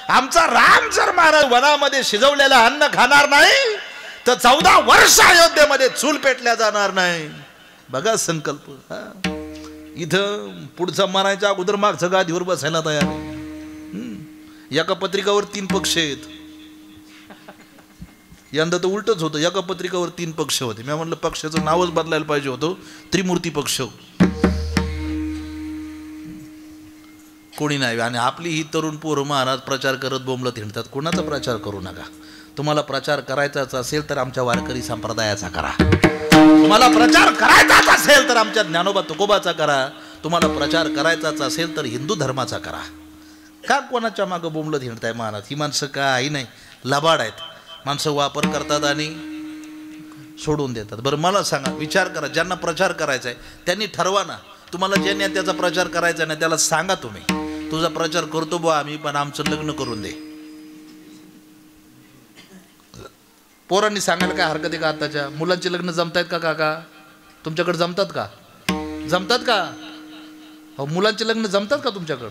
[SPEAKER 1] आमचा राम जर महाराज वनामध्ये शिजवलेलं अन्न खाणार नाही, तर 14 वर्ष अयोध्येमध्ये चूल पेटल्या जाणार नाही. बघा संकल्प. इथं पुढचं मारायच्या अगोदर मागचं गादीवर बसायला तयार आहे. एका पत्रिकावर 3 पक्ष आहेत. यंदा तर उलटच होतं, एका पत्रिकावर 3 पक्ष होते. मी म्हणलं पक्षाचं नावच बदलायला पाहिजे होतं, त्रिमूर्ती पक्ष. कोणी नाही. आणि आपली ही तरुण पोरं महाराज प्रचार करत बोंबलत हिंडतात. कोणाचा प्रचार करू नका. तुम्हाला प्रचार करायचाच असेल तर आमच्या वारकरी संप्रदायाचा करा. तुम्हाला प्रचार करायचाच असेल तर आमच्या ज्ञानोबा तुकोबाचा करा. तुम्हाला प्रचार करायचाच असेल तर हिंदू धर्माचा करा. का कोणाच्या मागं बोंबलत हिंडताय महाराज? ही माणसं काही नाही, लबाड आहेत. माणसं वापर करतात आणि सोडून देतात. बरं मला सांगा, विचार करा, ज्यांना प्रचार करायचा आहे त्यांनी ठरवा ना. तुम्हाला ज्यांनी त्याचा प्रचार करायचा नाही त्याला सांगा तुम्ही तुझा प्रचार करतो बुवा आम्ही, पण आमचं लग्न करून दे. पोरांनी सांगायला काय हरकत आहे का? आताच्या मुलांचे लग्न जमतायत का काका? तुमच्याकडे जमतात का? जमतात का? हो, मुलांचे लग्न जमतात का तुमच्याकडं?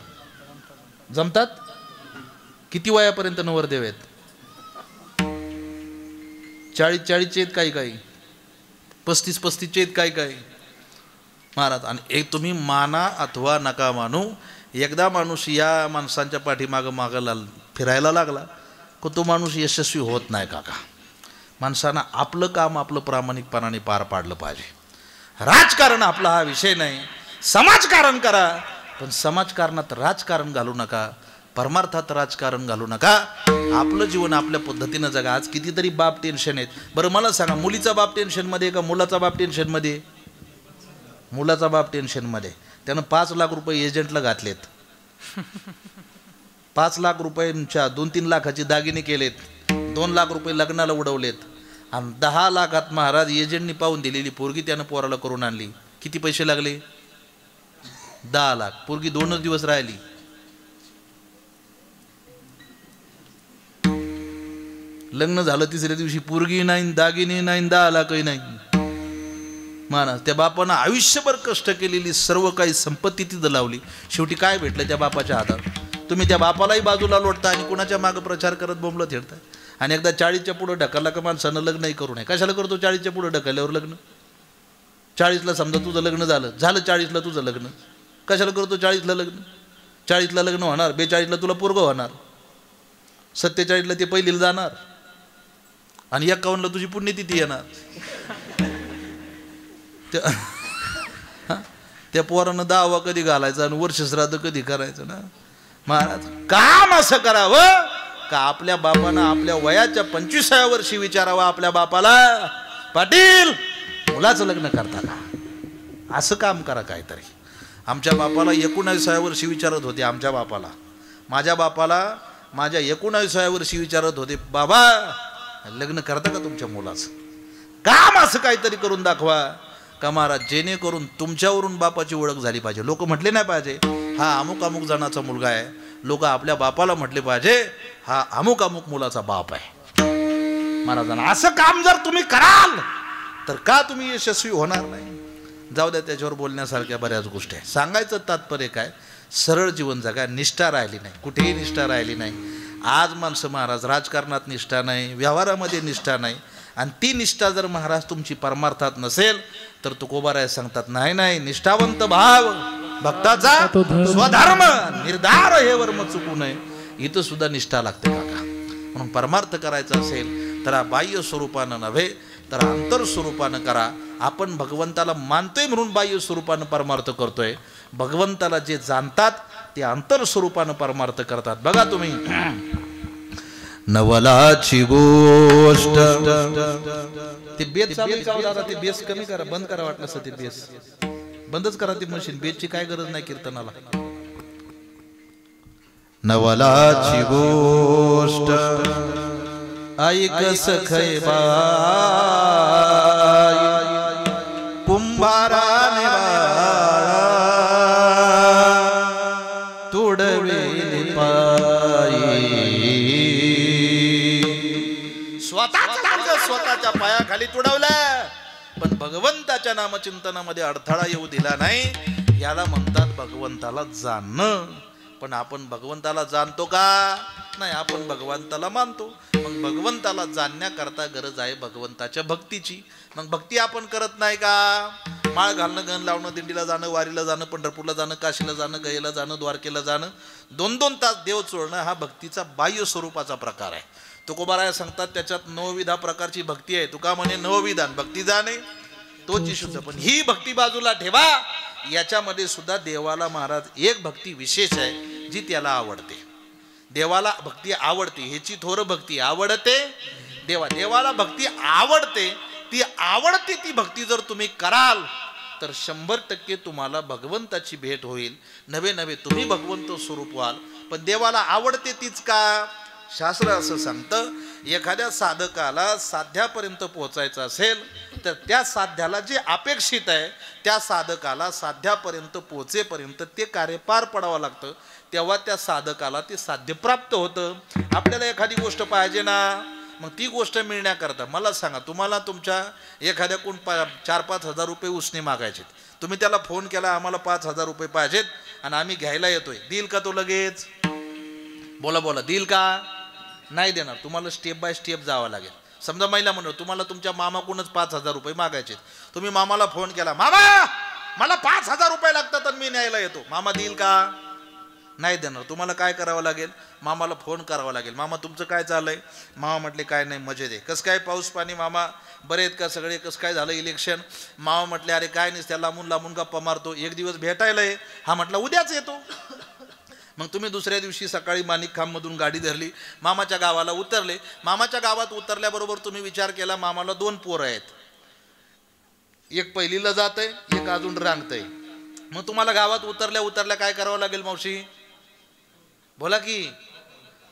[SPEAKER 1] जमतात. किती वयापर्यंत नवरदेव आहेत? 40-40 आहेत, काही 35-35 आहेत, काही महाराज. आणि एक तुम्ही माना अथवा नका मानू, एकदा माणूस या माणसांच्या पाठीमागं फिरायला लागला की तो माणूस यशस्वी होत नाही काका. माणसानं आपलं काम आपलं प्रामाणिकपणाने पार पाडलं पाहिजे. राजकारण आपला हा विषय नाही, समाजकारण करा, पण समाजकारणात राजकारण घालू नका, परमार्थात राजकारण घालू नका. आपलं जीवन आपल्या पद्धतीनं जगा. आज कितीतरी बाप टेन्शन आहेत. बरं मला सांगा, मुलीचा बाप टेन्शनमध्ये का मुलाचा बाप टेन्शनमध्ये? मुलाचा बाप टेन्शनमध्ये. त्यानं 5 लाख रुपये एजंटला घातलेत, 5 लाख रुपयांच्या 2-3 लाखाचे दागिने केलेत, 2 लाख रुपये लग्नाला उडवलेत, आणि 10 लाखात महाराज एजंटनी पाहून दिलेली पोरगी त्यानं पोराला करून आणली. किती पैसे लागले? 10 लाख. पोरगी 2च दिवस राहिली. लग्न झालं, तिसऱ्या दिवशी पोरगी नाही, दागिने नाही, 10 लाखही नाही. महाराज त्या बापानं आयुष्यभर कष्ट केलेली सर्व काही संपत्ती तिथं लावली. शेवटी काय भेटलं त्या बापाच्या हातात? तुम्ही त्या बापालाही बाजूला लोटता आणि कुणाच्या मागं प्रचार करत बोंबलं थिरताय. आणि एकदा 40च्या पुढं ढकलला का माणसानं लग्नही करू नये. कशाला करतो 40च्या पुढं ढकलल्यावर लग्न? 40ला समजा तुझं लग्न झालं 40ला तुझं लग्न, कशाला करतो 40ला लग्न? 40ला लग्न होणार, 42ला तुला पोरगं होणार, 47ला ते पहिलीला जाणार, आणि 51ला तुझी पुण्यतिथी येणार. त्या पोरानं दावा कधी घालायचा आणि वर्षश्राद्ध कधी करायचं ना. महाराज काम असं करावं का आपल्या बापानं आपल्या वयाच्या 25व्या वर्षी विचारावं आपल्या बापाला, पाटील मुलाचं लग्न करता का? असं काम करा काहीतरी. आमच्या बापाला 19व्या वर्षी विचारत होते, आमच्या बापाला, माझ्या बापाला माझ्या 19व्या वर्षी विचारत होते, बाबा लग्न करता का तुमच्या मुलाचं? काम असं काहीतरी करून दाखवा का महाराज, जेणेकरून तुमच्यावरून बापाची ओळख झाली पाहिजे. लोक म्हटले नाही पाहिजे हा अमुक अमुक जणाचा मुलगा आहे, लोक आपल्या बापाला म्हटले पाहिजे हा अमुक अमुक मुलाचा बाप आहे. महाराजांना असं काम जर तुम्ही कराल तर का तुम्ही यशस्वी होणार नाही? जाऊ द्या, त्याच्यावर बोलण्यासारख्या बऱ्याच गोष्टी आहे. सांगायचं तात्पर्य काय, सरळ जीवन जगा. निष्ठा राहिली नाही, कुठेही निष्ठा राहिली नाही. आज माणसं महाराज राजकारणात निष्ठा नाही, व्यवहारामध्ये निष्ठा नाही, आणि ती निष्ठा जर महाराज तुमची परमार्थात नसेल तर तुकोबाराय सांगतात नाही नाही, निष्ठावंत भाव भक्ताचा स्वधर्म निर्धार हे वर्म चुकू नये. इथं सुद्धा निष्ठा लागते काका. म्हणून परमार्थ करायचा असेल तर बाह्य स्वरूपानं नव्हे तर अंतर स्वरूपानं करा. आपण भगवंताला मानतोय म्हणून बाह्य स्वरूपानं परमार्थ करतोय, भगवंताला जे जाणतात ते अंतर स्वरूपानं परमार्थ करतात. बघा तुम्ही, नवलाची गोष्ट ते बेस चालू का दादा? ते बेस कमी करा, बंद करा, वाटलं असं ते बेस बंदच करा. ती मशीन बेसची काय गरज नाही कीर्तनाला. नवलाची गोष्ट ऐक सखै बाई, कुंभाराने तुडविली पायी. स्वतःच्या पायाखाली तुडवलं, पण भगवंताच्या नामचिंतनामध्ये अडथळा येऊ दिला नाही. याला म्हणतात भगवंताला जाणणं. पण आपण भगवंताला जाणतो का? नाही, आपण भगवंताला मानतो. मग भगवंताला जाणण्याकरता गरज आहे भगवंताच्या भक्तीची. मग भक्ती आपण करत नाही का? माळ घालणं, गण लावणं, दिंडीला जाणं, वारीला जाणं, पंढरपूरला जाणं, काशीला जाणं, गयेला जाणं, द्वारकेला जाणं, 2-2 तास देव चोळणं हा भक्तीचा बाह्य स्वरूपाचा प्रकार आहे. तुकोबाराय सांगतात त्याच्यात 9विधा प्रकारची भक्ती आहे. तुका म्हणे 9विधान भक्ती जाणे तोची शुद्ध. पण ही भक्ती बाजूला ठेवा, याच्यामध्ये सुद्धा देवाला महाराज एक भक्ती विशेष आहे जी त्याला आवडते. देवाला भक्ती आवडते, ह्याची थोर भक्ती आवडते. देवाला भक्ती आवडते, ती आवडते ती भक्ती जर तुम्ही कराल तर 100% तुम्हाला भगवंताची भेट होईल. नवे नवे तुम्ही भगवंत स्वरूप व्हाल. पण देवाला आवडते तीच का? शास्त्र असं सांगतं, एखाद्या साधकाला साध्यापर्यंत पोहोचायचं असेल तर त्या साध्याला जे अपेक्षित आहे त्या साधकाला साध्यापर्यंत पोहोचेपर्यंत ते कार्य पार पडावं लागतं. तेव्हा त्या साधकाला ते साध्य प्राप्त होतं. आपल्याला एखादी गोष्ट पाहिजे ना, मग ती गोष्ट मिळण्याकरता मला सांगा, तुम्हाला तुमच्या एखाद्या कोण 4-5 हजार रुपये उसने मागायचे, तुम्ही त्याला फोन केला आम्हाला 5 हजार रुपये पाहिजेत आणि आम्ही घ्यायला येतोय, देईल का तो लगेच? बोला बोला, देईल का? नाही देणार. तुम्हाला स्टेप बाय स्टेप जावं लागेल. समजा महिला म्हणून तुम्हाला तुमच्या मामाकडूनच 5 हजार रुपये मागायचे, तुम्ही मामाला फोन केला, मामा मला 5,000 रुपये लागतात आणि मी न्यायला येतो. मामा देईल का? नाही देणार. तुम्हाला काय करावं लागेल? मामाला फोन करावा लागेल. मामा तुमचं काय चाललंय? मामा म्हटले काय नाही मजेत आहे. कसं काय पाऊस पाणी मामा बरे आहेत का सगळे? कसं काय झालं इलेक्शन? मामा म्हटले अरे काय नाही, त्या लांबून लांबून गप्पा मारतो, एक दिवस भेटायला आहे. हा म्हटला उद्याच येतो. मग तुम्ही दुसऱ्या दिवशी सकाळी माणिकखांबमधून गाडी धरली, मामाच्या गावाला उतरले. मामाच्या गावात उतरल्याबरोबर तुम्ही विचार केला मामाला 2 पोरं आहेत, एक पहिलीला जात आहे, एक अजून रांगतंय. मग तुम्हाला गावात उतरल्या काय करावं लागेल मावशी? बोला की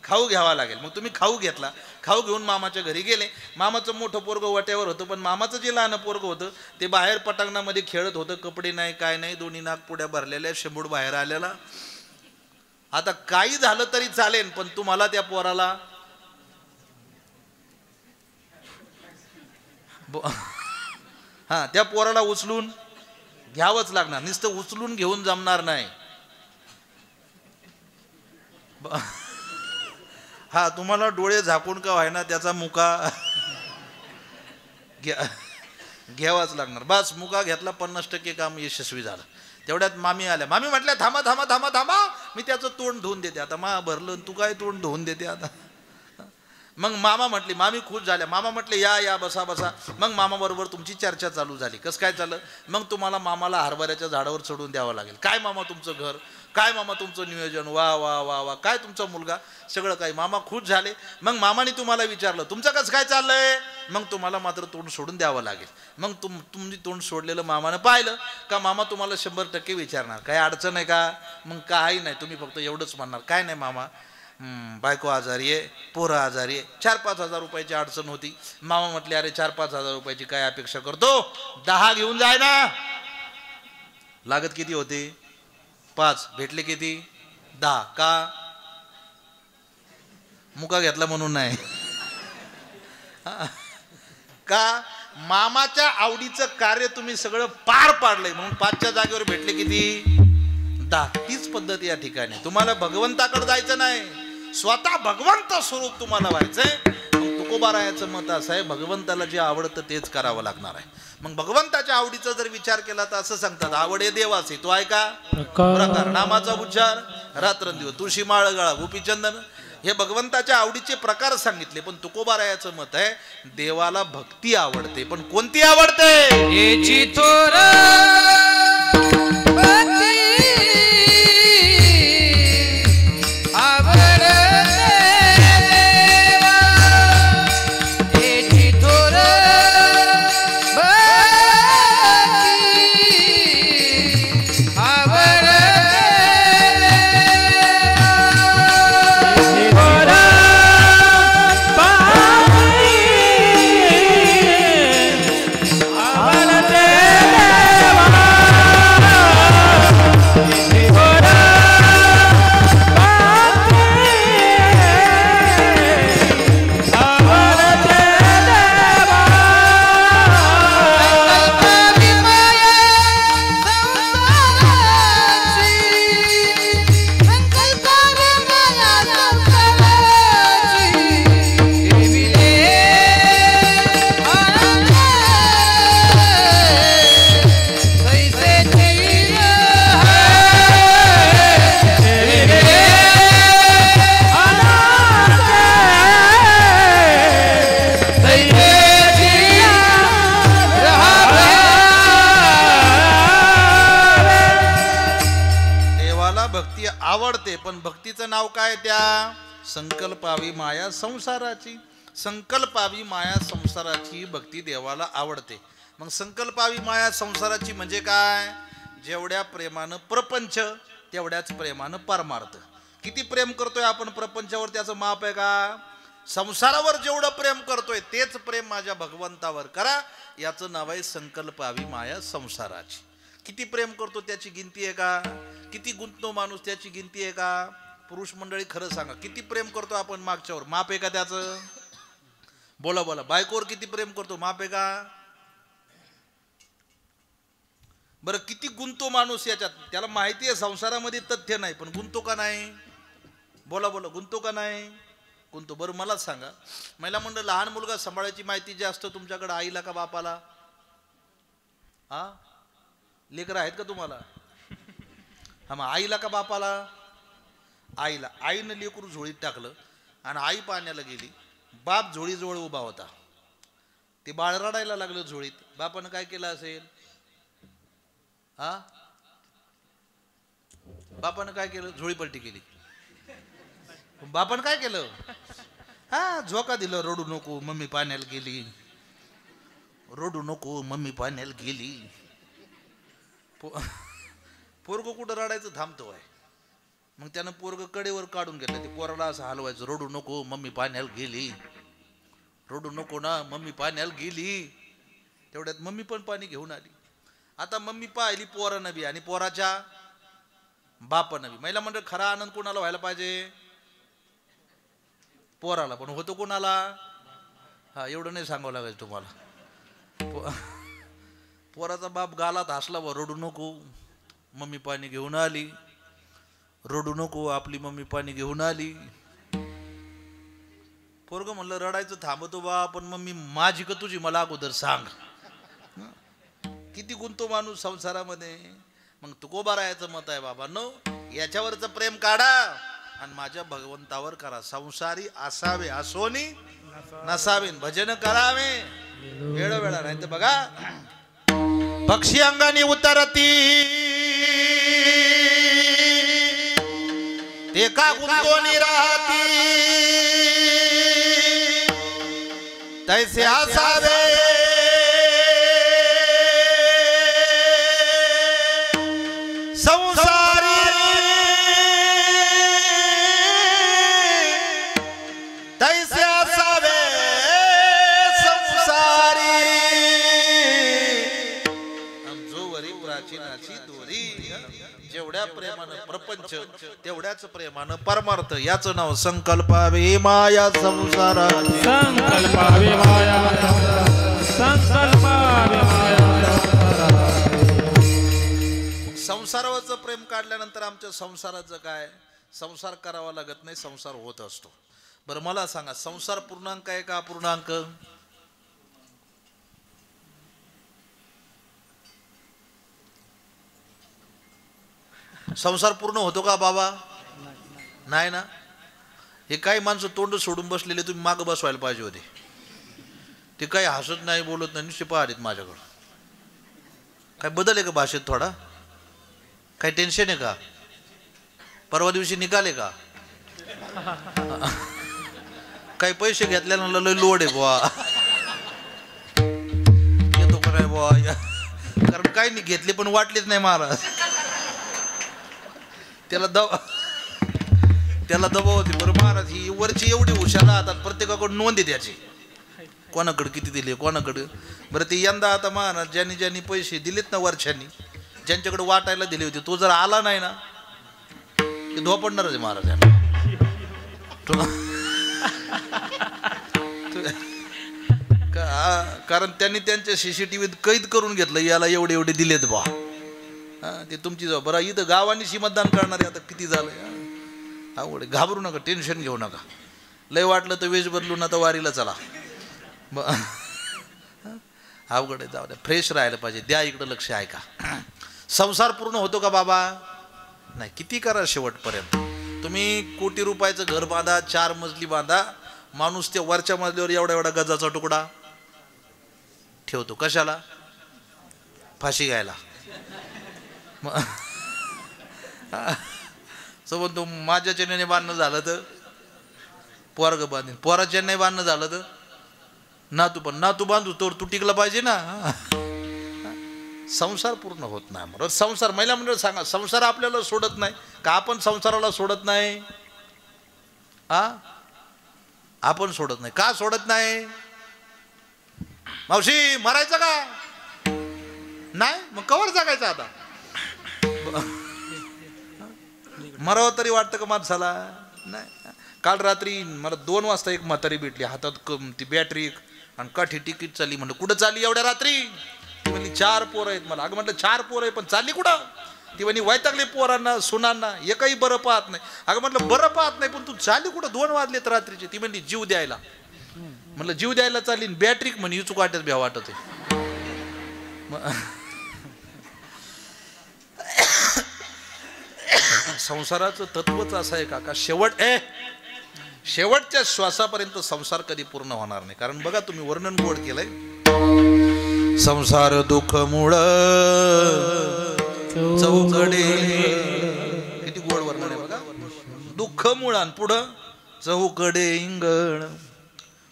[SPEAKER 1] खाऊ घ्यावा लागेल. मग तुम्ही खाऊ घेतला. खाऊ घेऊन मामाच्या घरी गेले. मामाचं मोठं पोरगं वाट्यावर होतं, पण मामाचं जे लहान पोरगं होतं ते बाहेर पटांगणामध्ये खेळत होतं. कपडे नाही काय नाही, दोन्ही नागपुड्या भरलेल्या, शेंबूड बाहेर आलेला. आता काही झालं तरी चालेल, पण तुम्हाला त्या पोराला हा त्या पोराला उचलून घ्यावंच लागणार. नुसतं उचलून घेऊन जमणार नाही. हा तुम्हाला डोळे झाकून का व्हायना त्याचा मुका घ्यावाच लागणार. बस मुका घेतला, 50% काम यशस्वी झालं. तेवढ्यात मामी आल्या. मामी म्हटल्या थांबा थांबा थांबा थांबा, मी त्याचं तोंड धुवून देते. आता मा भरलं, तू काय तोंड धुवून देते आता? मग मामा म्हटली, मामी खुश झाल्या. मामा म्हटले या बसा बसा. मग मामा बरोबर तुमची चर्चा चालू झाली. कसं काय चाललं? मग तुम्हाला मामाला हरभऱ्याच्या झाडावर चढून द्यावं लागेल. काय मामा तुमचं घर, काय मामा तुमचं नियोजन, वा वा वा वा, काय तुमचा मुलगा, सगळं काही. मामा खुश झाले. मग मामाने तुम्हाला विचारलं तुमचं कसं काय चाललंय? मग तुम्हाला मात्र तोंड सोडून द्यावं लागेल. मग तुम्ही तोंड सोडलेलं मामानं पाहिलं का मामा तुम्हाला 100% विचारणार काय अडचण आहे का? मग काही नाही, तुम्ही फक्त एवढंच म्हणणार काय नाही मामा, बायको आजारी आहे, पोरं आजारी आहे, 4-5 हजार रुपयाची अडचण होती. मामा म्हटले अरे 4-5 हजार रुपयाची काय अपेक्षा करतो, 10 घेऊन जाय ना. लागत किती होते? 5. भेटले किती? 10. का? मुका घेतला म्हणून नाही का? मामाच्या आवडीचं कार्य तुम्ही सगळं पार पाडलंय म्हणून 5च्या जागेवर भेटले किती? 10. तीच पद्धत या ठिकाणी. तुम्हाला भगवंताकडे जायचं नाही, स्वतः भगवंत स्वरूप तुम्हाला व्हायचंय. मग तुकोबारायाचं मत असं आहे, भगवंताला जे आवडतं तेच करावं लागणार आहे. मग भगवंताच्या आवडीचा जर विचार केला तर असं सांगतात आवड आहे देवाचे, तो आहे का प्रकार, नामाचा उच्चार, रात्रंदिवस, तुळशी माळ गळा, गोपीचंदन, हे भगवंताच्या आवडीचे प्रकार सांगितले. पण तुकोबारायाचं मत आहे देवाला भक्ती आवडते, पण कोणती आवडते?
[SPEAKER 2] याची थोर
[SPEAKER 1] आवडते, पण भक्तीचं नाव काय? त्या संकल्पावी माया संसाराची. संकल्पावी माया संसाराची भक्ती देवाला आवडते. मग संकल्पावी माया संसाराची म्हणजे काय? जेवढ्या प्रेमानं प्रपंच तेवढ्याच प्रेमानं परमार्थ. किती प्रेम करतोय आपण प्रपंचावर त्याचं माप आहे का? संसारावर जेवढं प्रेम करतोय तेच प्रेम माझ्या भगवंतावर करा, याचं नाव आहे संकल्पावी माया संसाराची. किती प्रेम करतो त्याची गिनती आहे का? किती गुंततो माणूस त्याची गिनती आहे का? पुरुष मंडळी खरं सांगा, किती प्रेम करतो आपण मागच्यावर, माप आहे का त्याचं? बोला बोला. बायकोवर किती प्रेम करतो, माप आहे का? बरं किती गुंतो माणूस याच्यात, त्याला माहिती आहे संसारामध्ये तथ्य नाही, पण गुंतो का नाही? बोला बोला, गुंतो का नाही? गुंतो. बरं मला सांगा, महिला मंडळ लहान मुलगा सांभाळायची माहिती जे असतं तुमच्याकडे, आईला का बापाला? हा लेकरं आहेत का तुम्हाला? हा मग आईला का बापाला? आईला. आईनं लेकरू झोळीत टाकलं आणि आई पाण्याला गेली. बाप झोळीजवळ उभा होता. ते बाळ रडायला लागलं झोळीत. बापानं काय केलं असेल? हा, बापानं काय केलं? झोळी पलटी केली. बापानं काय केलं? हा, झोका दिलं. रडू नको, मम्मी पाण्याला गेली. रडू नको, मम्मी पाण्याला गेली. पोरग कुठं रडायचं थांबतो आहे. मग त्यानं पोरग कडेवर काढून घेतलं. ते पोराला असं हलवायचं. रडू नको, मम्मी पाण्याला गेली. रडू नको ना, मम्मी पाण्याला गेली. तेवढ्यात मम्मी पण पाणी घेऊन आली. आता मम्मी पाहिली पोरानं बी आणि पोराच्या बापानं बी. महिला मंडळ खरा आनंद कोणाला व्हायला पाहिजे? पोराला. पण होतो कोणाला? हा, एवढं नाही सांगावं लागायचं तुम्हाला. पोराचा बाप गालात हसला. व रडू नको, मम्मी पाणी घेऊन आली. रडू नको, आपली मम्मी पाणी घेऊन आली. पोरग म्हणलं रडायचं थांबतो बा, पण मम्मी माझी का तुझी मला अगोदर सांग. किती गुंतो माणूस संसारामध्ये. मग तुकोबारायाचं मत आहे बाबा नो, याच्यावरचं प्रेम काढा आणि माझ्या भगवंतावर करा. संसारी असावे असोनी नसावे, भजन करावे वेळोवेळा. नाही तर बघा, पक्षी अंगाने उतरती ते का गुंतोनी राहती, तैसे असावे संसारी. तैसे असावे संसारी. जोवरी प्राचीनाची दोरी. जेवढ्या प्रेमानं प्रपंच तेवढ्याच प्रेमानं परमार्थ. याचं नाव संकल्पावे माया संसाराची.
[SPEAKER 2] संकल्पावे माया, संकल्पावे माया.
[SPEAKER 1] संसारावरचं प्रेम काढल्यानंतर आमच्या संसाराचं काय? संसार करावा लागत नाही, संसार होत असतो. बरं मला सांगा, संसार पूर्णांक आहे का अपूर्णांक? संसार पूर्ण होतो का बाबा? नाही ना. हे काही माणसं तोंड सोडून बसलेले, तुम्ही मागं बसवायला पाहिजे होते. ते काही हसत नाही, बोलत नाही, नुसते पाहत माझ्याकडं. काय बदल आहे का भाषेत थोडा? काही टेन्शन आहे का? परवा दिवशी निघाले का? काही पैसे घेतल्यानं लय लोड आहे बुवा. येतो का नाही बुवा? कारण काही नाही घेतले पण वाटलेच नाही महाराज. त्याला दबाव होती. बरं महाराज, ही वरची एवढी हुशार राहतात, प्रत्येकाकडून नोंद आहे त्याची, कोणाकडे किती दिले कोणाकडे. बरं ते यंदा आता महाराज ज्यांनी ज्यांनी पैसे दिलेत ना वरच्यांनी, ज्यांच्याकडे वाटायला दिले होते, तो जर आला नाही ना ते धोपडणारच आहे महाराजांना. कारण त्यांनी त्यांच्या CCTVत कैद करून घेतलं, याला एवढे एवढे दिलेत बा. ते तुमची जबाब. बरं इथं गावांनी मतदान करणारे आता किती झालं. आवड. घाबरू नका, टेन्शन घेऊ नका. लय वाटलं तर वेश बदलून आता वारीला चला. अवघड आहे, जाऊ द्या. फ्रेश राहायला पाहिजे. द्या इकडं लक्ष. आहे का? संसार पूर्ण होतो का बाबा? नाही. किती करा शेवटपर्यंत. तुम्ही कोटी रुपयाचं घर बांधा, 4 मजली बांधा, माणूस त्या वरच्या मजल्यावर एवढा एवढा गजाचा तुकडा ठेवतो. कशाला? फाशी घ्यायला. सोबत तो माझ्या चेन्याने बांधणं झालं तर पोरग बांधीन, पोराच्या नाही बांधणं झालं तर नातू. पण नातू बांधू तर तू टिकला पाहिजे ना. संसार पूर्ण होत नाही. बरोबर. संसार, महिला मंडळ सांगा, संसार आपल्याला सोडत नाही का आपण संसाराला सोडत नाही? आपण सोडत नाही. का सोडत नाही? मावशी मरायचं का नाही? मग कवर जगायचं आता? मरावं तरी वाटतं का माणसाला? नाही. काल रात्री मला 2 वाजता एक म्हातारी भेटली, हातात ती बॅटरी आणि काठी तिकीट. चालली. म्हणलं कुठं चालली एवढ्या रात्री? ती म्हणली 4 पोरं आहेत मला. अगं म्हटलं 4 पोरं आहे पण चालली कुठं? ती म्हणली वैतागले पोरांना सुनांना, एकही बरं पाहत नाही. अगं म्हटलं बरं पाहत नाही पण तू चालली कुठं? 2 वाजलेत रात्रीचे. ती म्हणली जीव द्यायला. म्हणलं जीव द्यायला चालली. बॅटरी म्हणे इचूक वाटत भ्या वाटत आहे. संसाराचं तत्वच असं आहे काका, शेवटच्या श्वासापर्यंत संसार कधी पूर्ण होणार नाही. कारण बघा तुम्ही वर्णन गोड केलंय, संसार दुःख मूळ चौकडे, किती गोड वर्णन आहे बघा. दुःख मुळान पुढं चौकडे इंगळ,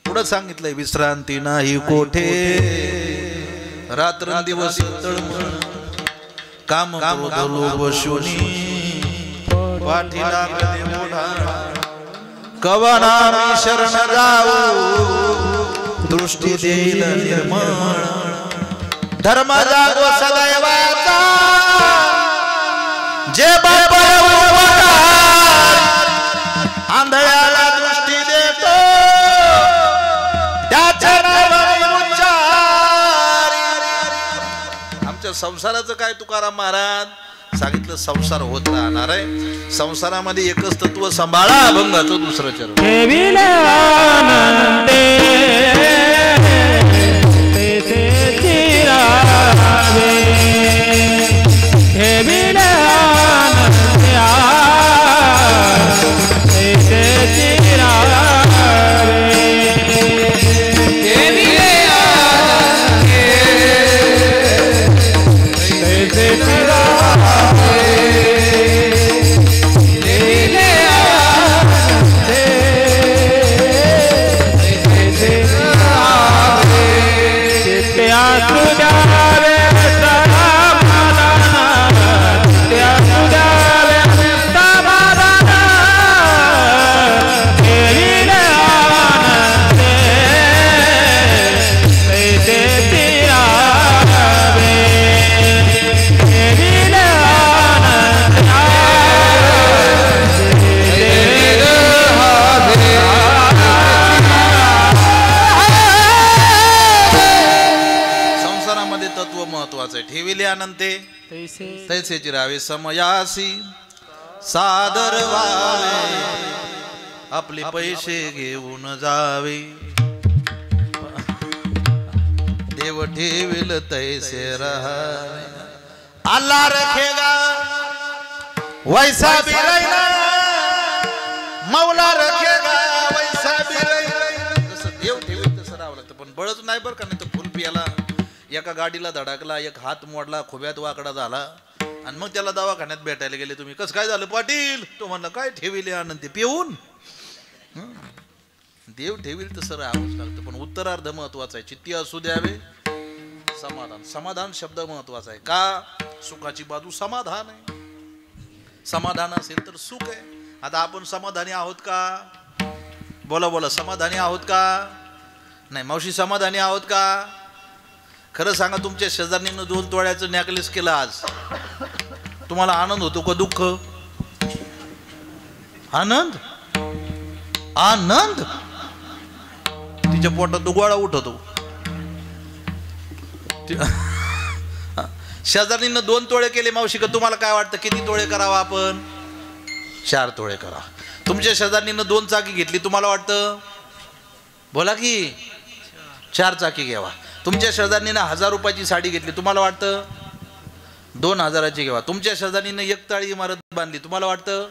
[SPEAKER 1] पुढं सांगितलंय विश्रांती नाही कोठे, रात्र दिवस तळमळ, काम बशुनी पाठी लागले मोढा, कवना मी शरण जाऊ दृष्टी देईल निर्मळ, धर्म जागो सदैवाचा जे बाबा आंधळ्याला दृष्टी देतो त्याच्या नावाने उच्चारी. आमच्या संसाराचं काय तुकाराम महाराज सांगितलं, संसार होत राहणार आहे. संसारामध्ये एकच तत्व सांभाळा, अभंगाचं दुसरं चरण. ठेविले अनंते तैसे चिरावे, समयासी सादर व्हावे, आपले पैसे घेऊन जावे, देव ठेविल तैसे रहावे, अल्लाह रखेगा वैसा भी रहना, मौला रखेगा वैसा भी रहना. जसं देव ठेवेल तसं राहावं लागतं, पण बळच नाही बरं का, नाही तर फुल पियाला एका गाडीला धडकला, एक हात मोडला, खोब्यात वाकडा झाला आणि मग त्याला दवाखान्यात भेटायला गेले. तुम्ही कसं काय झालं पाटील? तो म्हणला काय ठेविले आनंद पिऊन. देव ठेवील तसं राहावंच लागतं, पण उत्तरार्ध महत्वाचा आहे. चित्ती असू द्यावे समाधान. समाधान शब्द महत्वाचा आहे का? सुखाची बाजू समाधान आहे. समाधान असेल तर सुख आहे. आता आपण समाधानी आहोत का? बोला बोला, समाधानी आहोत का? नाही. मावशी समाधानी आहोत का? खरं सांगा, तुमच्या शेजारणीनं 2 तोळ्याचं नेकलेस केलं आज, तुम्हाला आनंद होतो का दुःख? आनंद. आनंद. तिच्या पोटात दुगवाळा उठतो. शेजारणीनं 2 तोळे केले मावशी, का तुम्हाला काय वाटतं किती तोळे करावा आपण? 4 तोळे करा. तुमच्या शेजारणीनं 2 चाकी घेतली, तुम्हाला वाटतं? बोला की 4 चाकी घ्यावा. तुमच्या शेजारणीनं 1000 रुपयाची साडी घेतली, तुम्हाला वाटतं 2000ची घ्यावा. तुमच्या शेजारणीनं 1 ताळी इमारत बांधली, तुम्हाला वाटतं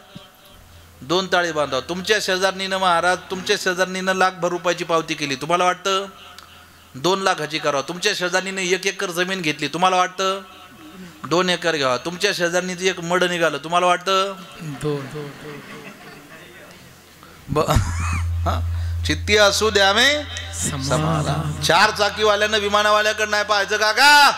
[SPEAKER 1] 2 ताळी बांधावं. तुमच्या शेजारणीनं महाराज, तुमच्या शेजारणीनं लाखभर रुपयाची पावती केली, तुम्हाला वाटतं 2 लाखाची करावं. तुमच्या शेजारणीनं 1 एकर जमीन घेतली, तुम्हाला वाटतं 2 एकर घ्यावा. तुमच्या शेजारणीचं 1 मड निघालं, तुम्हाला वाटतं 2. चित्ती असू द्यावे समाधान. 4 चाकीवाल्यानं विमानावाल्याकडे नाही पाहायचं काका.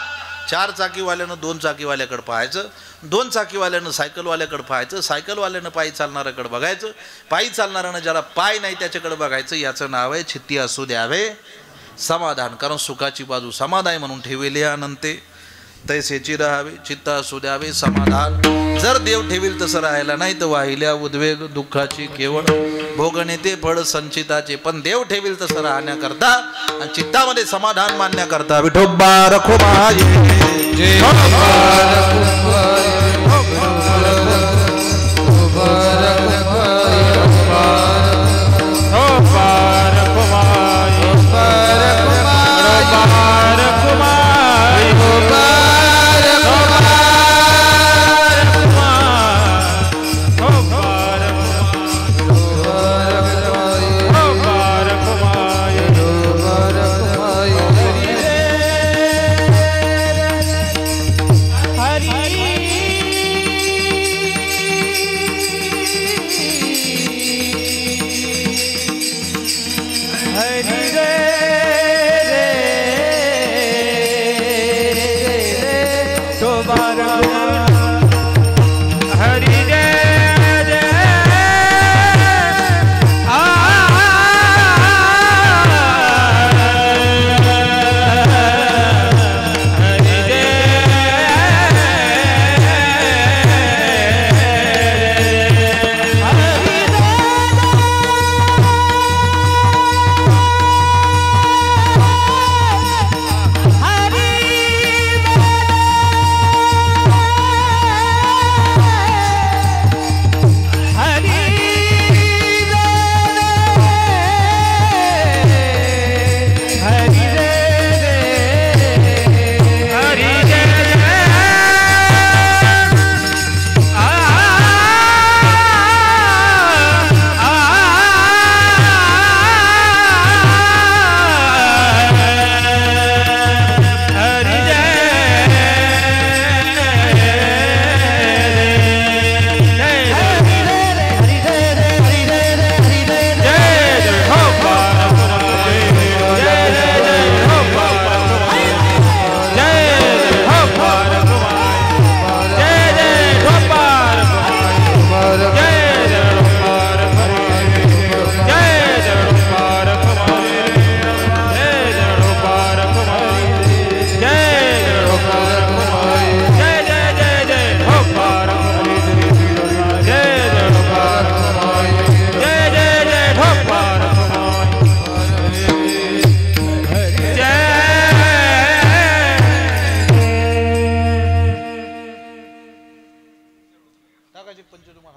[SPEAKER 1] 4 चाकीवाल्यानं 2 चाकीवाल्याकडे पाहायचं. 2 चाकीवाल्यानं सायकलवाल्याकडे पाहायचं. सायकलवाल्यानं पायी चालणाऱ्याकडे बघायचं. पायी चालणाऱ्यानं ज्याला पाय नाही त्याच्याकडे बघायचं. याचं नाव आहे चित्ती असू द्यावे समाधान. कारण सुखाची बाजू समाधान म्हणून ठेवले अनंते तैसेची राहावे. चित्त असू द्यावे समाधान. जर देव ठेवील तसं राहायला नाही तर वाहिल्या उद्वेग दुःखाची केवळ भोगणे ते फळ संचिताचे. पण देव ठेवील तसं राहण्याकरता आणि चित्तामध्ये समाधान मानण्याकरता विठोबा रखुमाई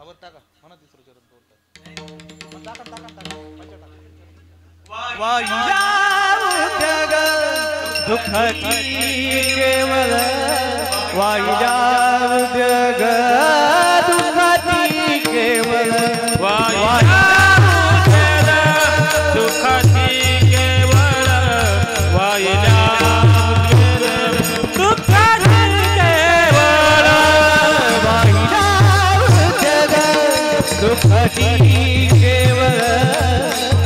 [SPEAKER 1] वर टाका म्हणा तिसरं चरण तोडतात टाका टाका टाका पंचा टाका
[SPEAKER 3] दुःखाची केवळ वाहिल्या उद्योग दुःखाची केवळ वाहिल्या
[SPEAKER 2] दुःखाची केवळ वाहिल्या दुःखाची केवळ
[SPEAKER 3] वाहिल्या उद्योग दुःखाची केवळ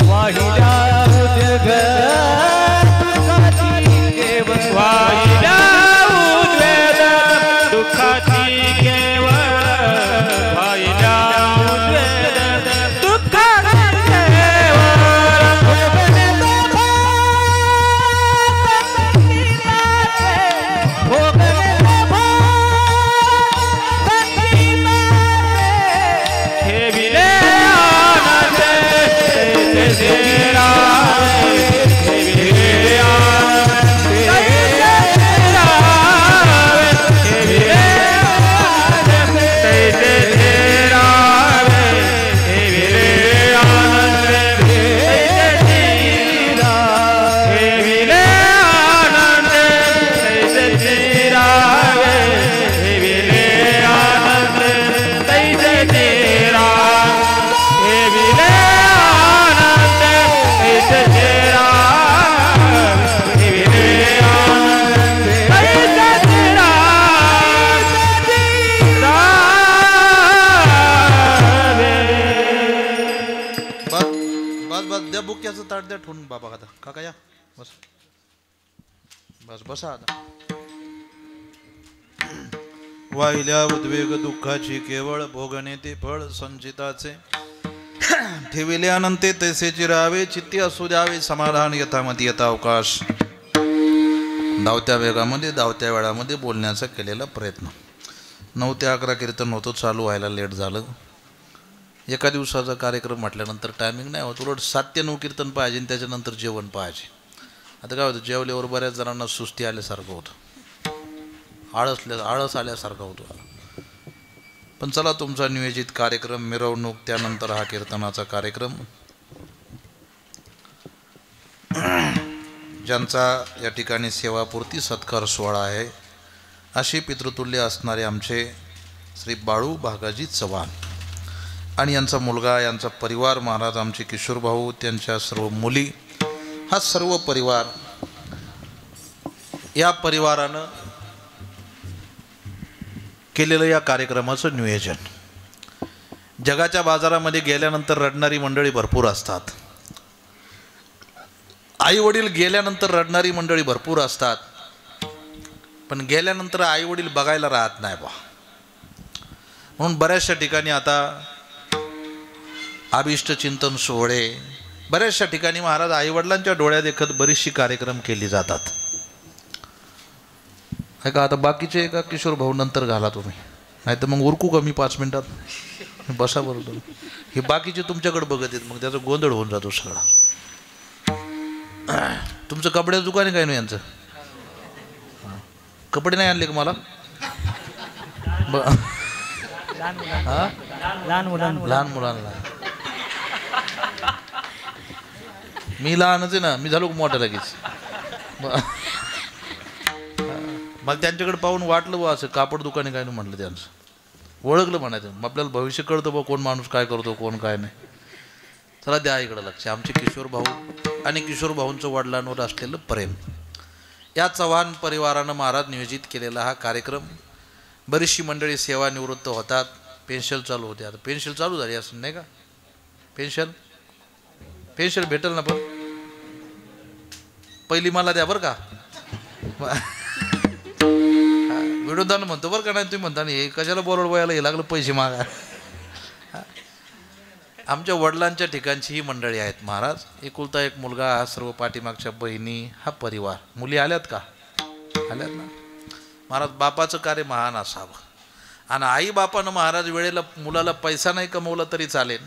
[SPEAKER 3] वाहिल्या उद्योग
[SPEAKER 2] वाहिल्या उद्वेग दुःखाची केवळ वाहिल्या उद्वेग दुःखाची
[SPEAKER 1] ताट द्या ठेवून बाबा आता काका या बस बस बसा आता वाहिल्या उद्वेग दुःखाची केवळ भोगणे ते फळ संचिताचे ठेविले अनंते तैसे चिरावे चित्ती असू द्यावे समाधान यथामती यथा अवकाश धावत्या वेगामध्ये धावत्या वेळामध्ये बोलण्याचा केलेला प्रयत्न 9 ते 11 कीर्तन होतं चालू व्हायला लेट झालं एका दिवसाचा कार्यक्रम म्हटल्यानंतर टायमिंग नाही होत उलट 7 ते 9 कीर्तन पाहिजे आणि त्याच्यानंतर जेवण पाहिजे आता काय होतं जेवल्यावर बऱ्याच जणांना सुस्ती आल्यासारखं होतं आळस आल्यासारखं होतं पण चला तुमचा नियोजित कार्यक्रम मिरवणूक त्यानंतर हा कीर्तनाचा कार्यक्रम ज्यांचा या ठिकाणी सेवापूर्ती सत्कार सोहळा आहे अशी पितृतुल्य असणारे आमचे श्री बाळू भागाजी चव्हाण आणि यांचा मुलगा यांचा परिवार महाराज आमचे किशोर भाऊ त्यांच्या सर्व मुली हा सर्व परिवार या परिवारानं केलेलं या कार्यक्रमाचं नियोजन जगाच्या बाजारामध्ये गेल्यानंतर रडणारी मंडळी भरपूर असतात आई वडील गेल्यानंतर रडणारी मंडळी भरपूर असतात पण गेल्यानंतर आई वडील बघायला राहत नाही बा म्हणून बऱ्याचशा ठिकाणी आता अभिष्ट चिंतन सोहळे बऱ्याचशा ठिकाणी महाराज आईवडिलांच्या डोळ्या देखत बरीचशी कार्यक्रम केली जातात आहे का आता बाकीचे एका किशोर भाऊ नंतर घाला तुम्ही नाही तर मग उरकू का मी 5 मिनिटात बसा बरोबर हे बाकीचे तुमच्याकडे बघत आहेत मग त्याचा गोंधळ होऊन जातो सगळा तुमचं कपड्याचं दुकान आहे काय नाही यांचं कपडे नाही आणले का मला लहान मुलांना मी लहानच आहे ना मी झालो मोठा लगेच मला त्यांच्याकडे पाहून वाटलं बा असं कापड दुकाने काय नाही म्हटलं त्यांचं ओळखलं म्हणायचं मग आपल्याला भविष्य कळतं बा कोण माणूस काय करतो कोण काय नाही चला द्या इकडं लक्ष आमचे किशोर भाऊ आणि किशोर भाऊंचं वडिलांवर असलेलं प्रेम या चव्हाण परिवारानं महाराज नियोजित केलेला हा कार्यक्रम बरीचशी मंडळी सेवानिवृत्त होतात पेन्शन चालू होते आता पेन्शन चालू झाली असं नाही का पेन्शन भेटेल ना पण पहिली मला द्या बरं का विरोधानं म्हणतो बरं का नाही तुम्ही म्हणता हे कशाला बोलवड वयाला हे लागलं पैसे मागा आमच्या वडिलांच्या ठिकाणची ही मंडळी आहेत महाराज एकुलता एक मुलगा हा सर्व पाठीमागच्या बहिणी हा परिवार मुली आल्यात का आल्यात ना महाराज बापाचं कार्य महान असावं आणि आई बापानं महाराज वेळेला मुलाला पैसा नाही कमवला तरी चालेल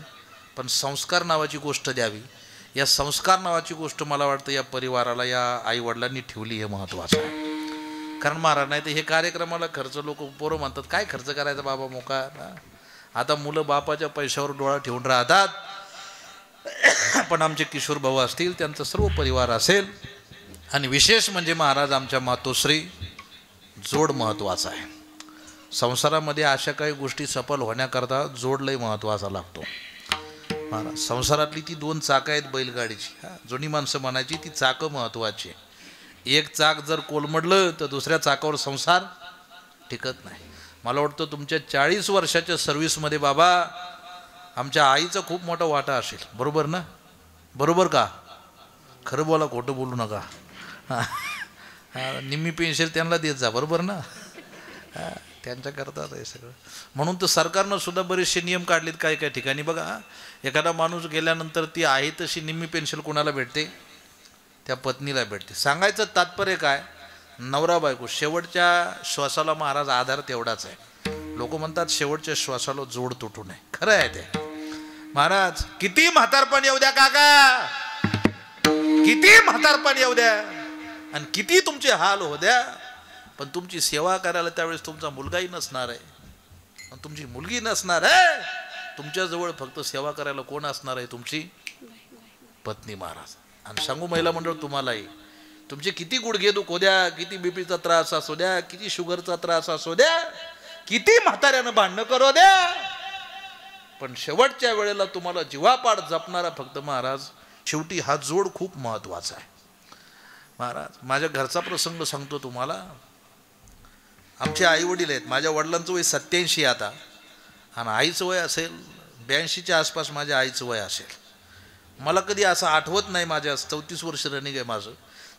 [SPEAKER 1] पण संस्कार नावाची गोष्ट द्यावी या संस्कार नावाची गोष्ट मला वाटतं या परिवाराला या आईवडिलांनी ठेवली हे महत्त्वाचं आहे कारण महाराज नाही तर हे कार्यक्रमाला खर्च लोक पोरं म्हणतात काय खर्च करायचा बाबा मोका आता मुलं बापाच्या पैशावर डोळा ठेवून राहतात, पण आमचे किशोर भाऊ असतील, त्यांचा सर्व परिवार असेल, आणि विशेष म्हणजे महाराज आमच्या मातोश्री, जोड महत्त्वाचा आहे संसारामध्ये. अशा काही गोष्टी सफल होण्याकरता जोड लय महत्त्वाचा लागतो महाराज. संसारातली ती 2 चाकं आहेत बैलगाडीची, जुनी माणसं म्हणायची ती चाकं महत्त्वाची. एक चाक जर कोलमडलं तर दुसऱ्या चाकावर संसार टिकत नाही. मला वाटतं तुमच्या 40 वर्षाच्या सर्व्हिसमध्ये बाबा आमच्या आईचा खूप मोठा वाटा असेल, बरोबर ना? बरोबर का? खरं बोला, खोटं बोलू नका. निम्मी पेन्शन त्यांना देत जा, बरोबर ना? त्यांच्याकरता हे सगळं. म्हणून तर सरकारनं सुद्धा बरेचसे नियम काढलेत काय काय ठिकाणी. बघा, एखादा माणूस गेल्यानंतर ती आहे तशी निम्मी पेन्शन कोणाला भेटते? त्या पत्नीला भेटते. सांगायचं तात्पर्य काय, नवरा बायको शेवटच्या श्वासाला महाराज आधार तेवढाच आहे. लोक म्हणतात शेवटच्या श्वासाला जोड तुटू नये, खरं आहे ते महाराज. किती म्हातारपण येऊ द्या काका, किती म्हातारपण येऊ द्या, आणि किती तुमचे हाल होऊ द्या, पण तुमची सेवा करायला त्यावेळेस तुमचा मुलगाही नसणार आहे, तुमची मुलगी नसणार आहे. तुमच्याजवळ फक्त सेवा करायला कोण असणार आहे? तुमची पत्नी महाराज. आणि सांगू महिला मंडळ तुम्हालाही, तुमचे किती गुडघे दुख हो द्या, किती बीपीचा त्रास असू द्या, किती शुगरचा त्रास असू द्या, किती म्हाताऱ्यानं भांडणं करू द्या, पण शेवटच्या वेळेला तुम्हाला जीवापाड जपणारा फक्त महाराज. शेवटी हा जोड खूप महत्त्वाचा आहे महाराज. माझ्या घरचा प्रसंग सांगतो तुम्हाला. आमचे आई वडील आहेत, माझ्या वडिलांचं वय 87 आता, आणि आईचं वय असेल 82च्या आसपास. माझ्या आईचं वय असेल, मला कधी असं आठवत नाही. माझ्या 34 वर्ष रनिंग आहे माझं.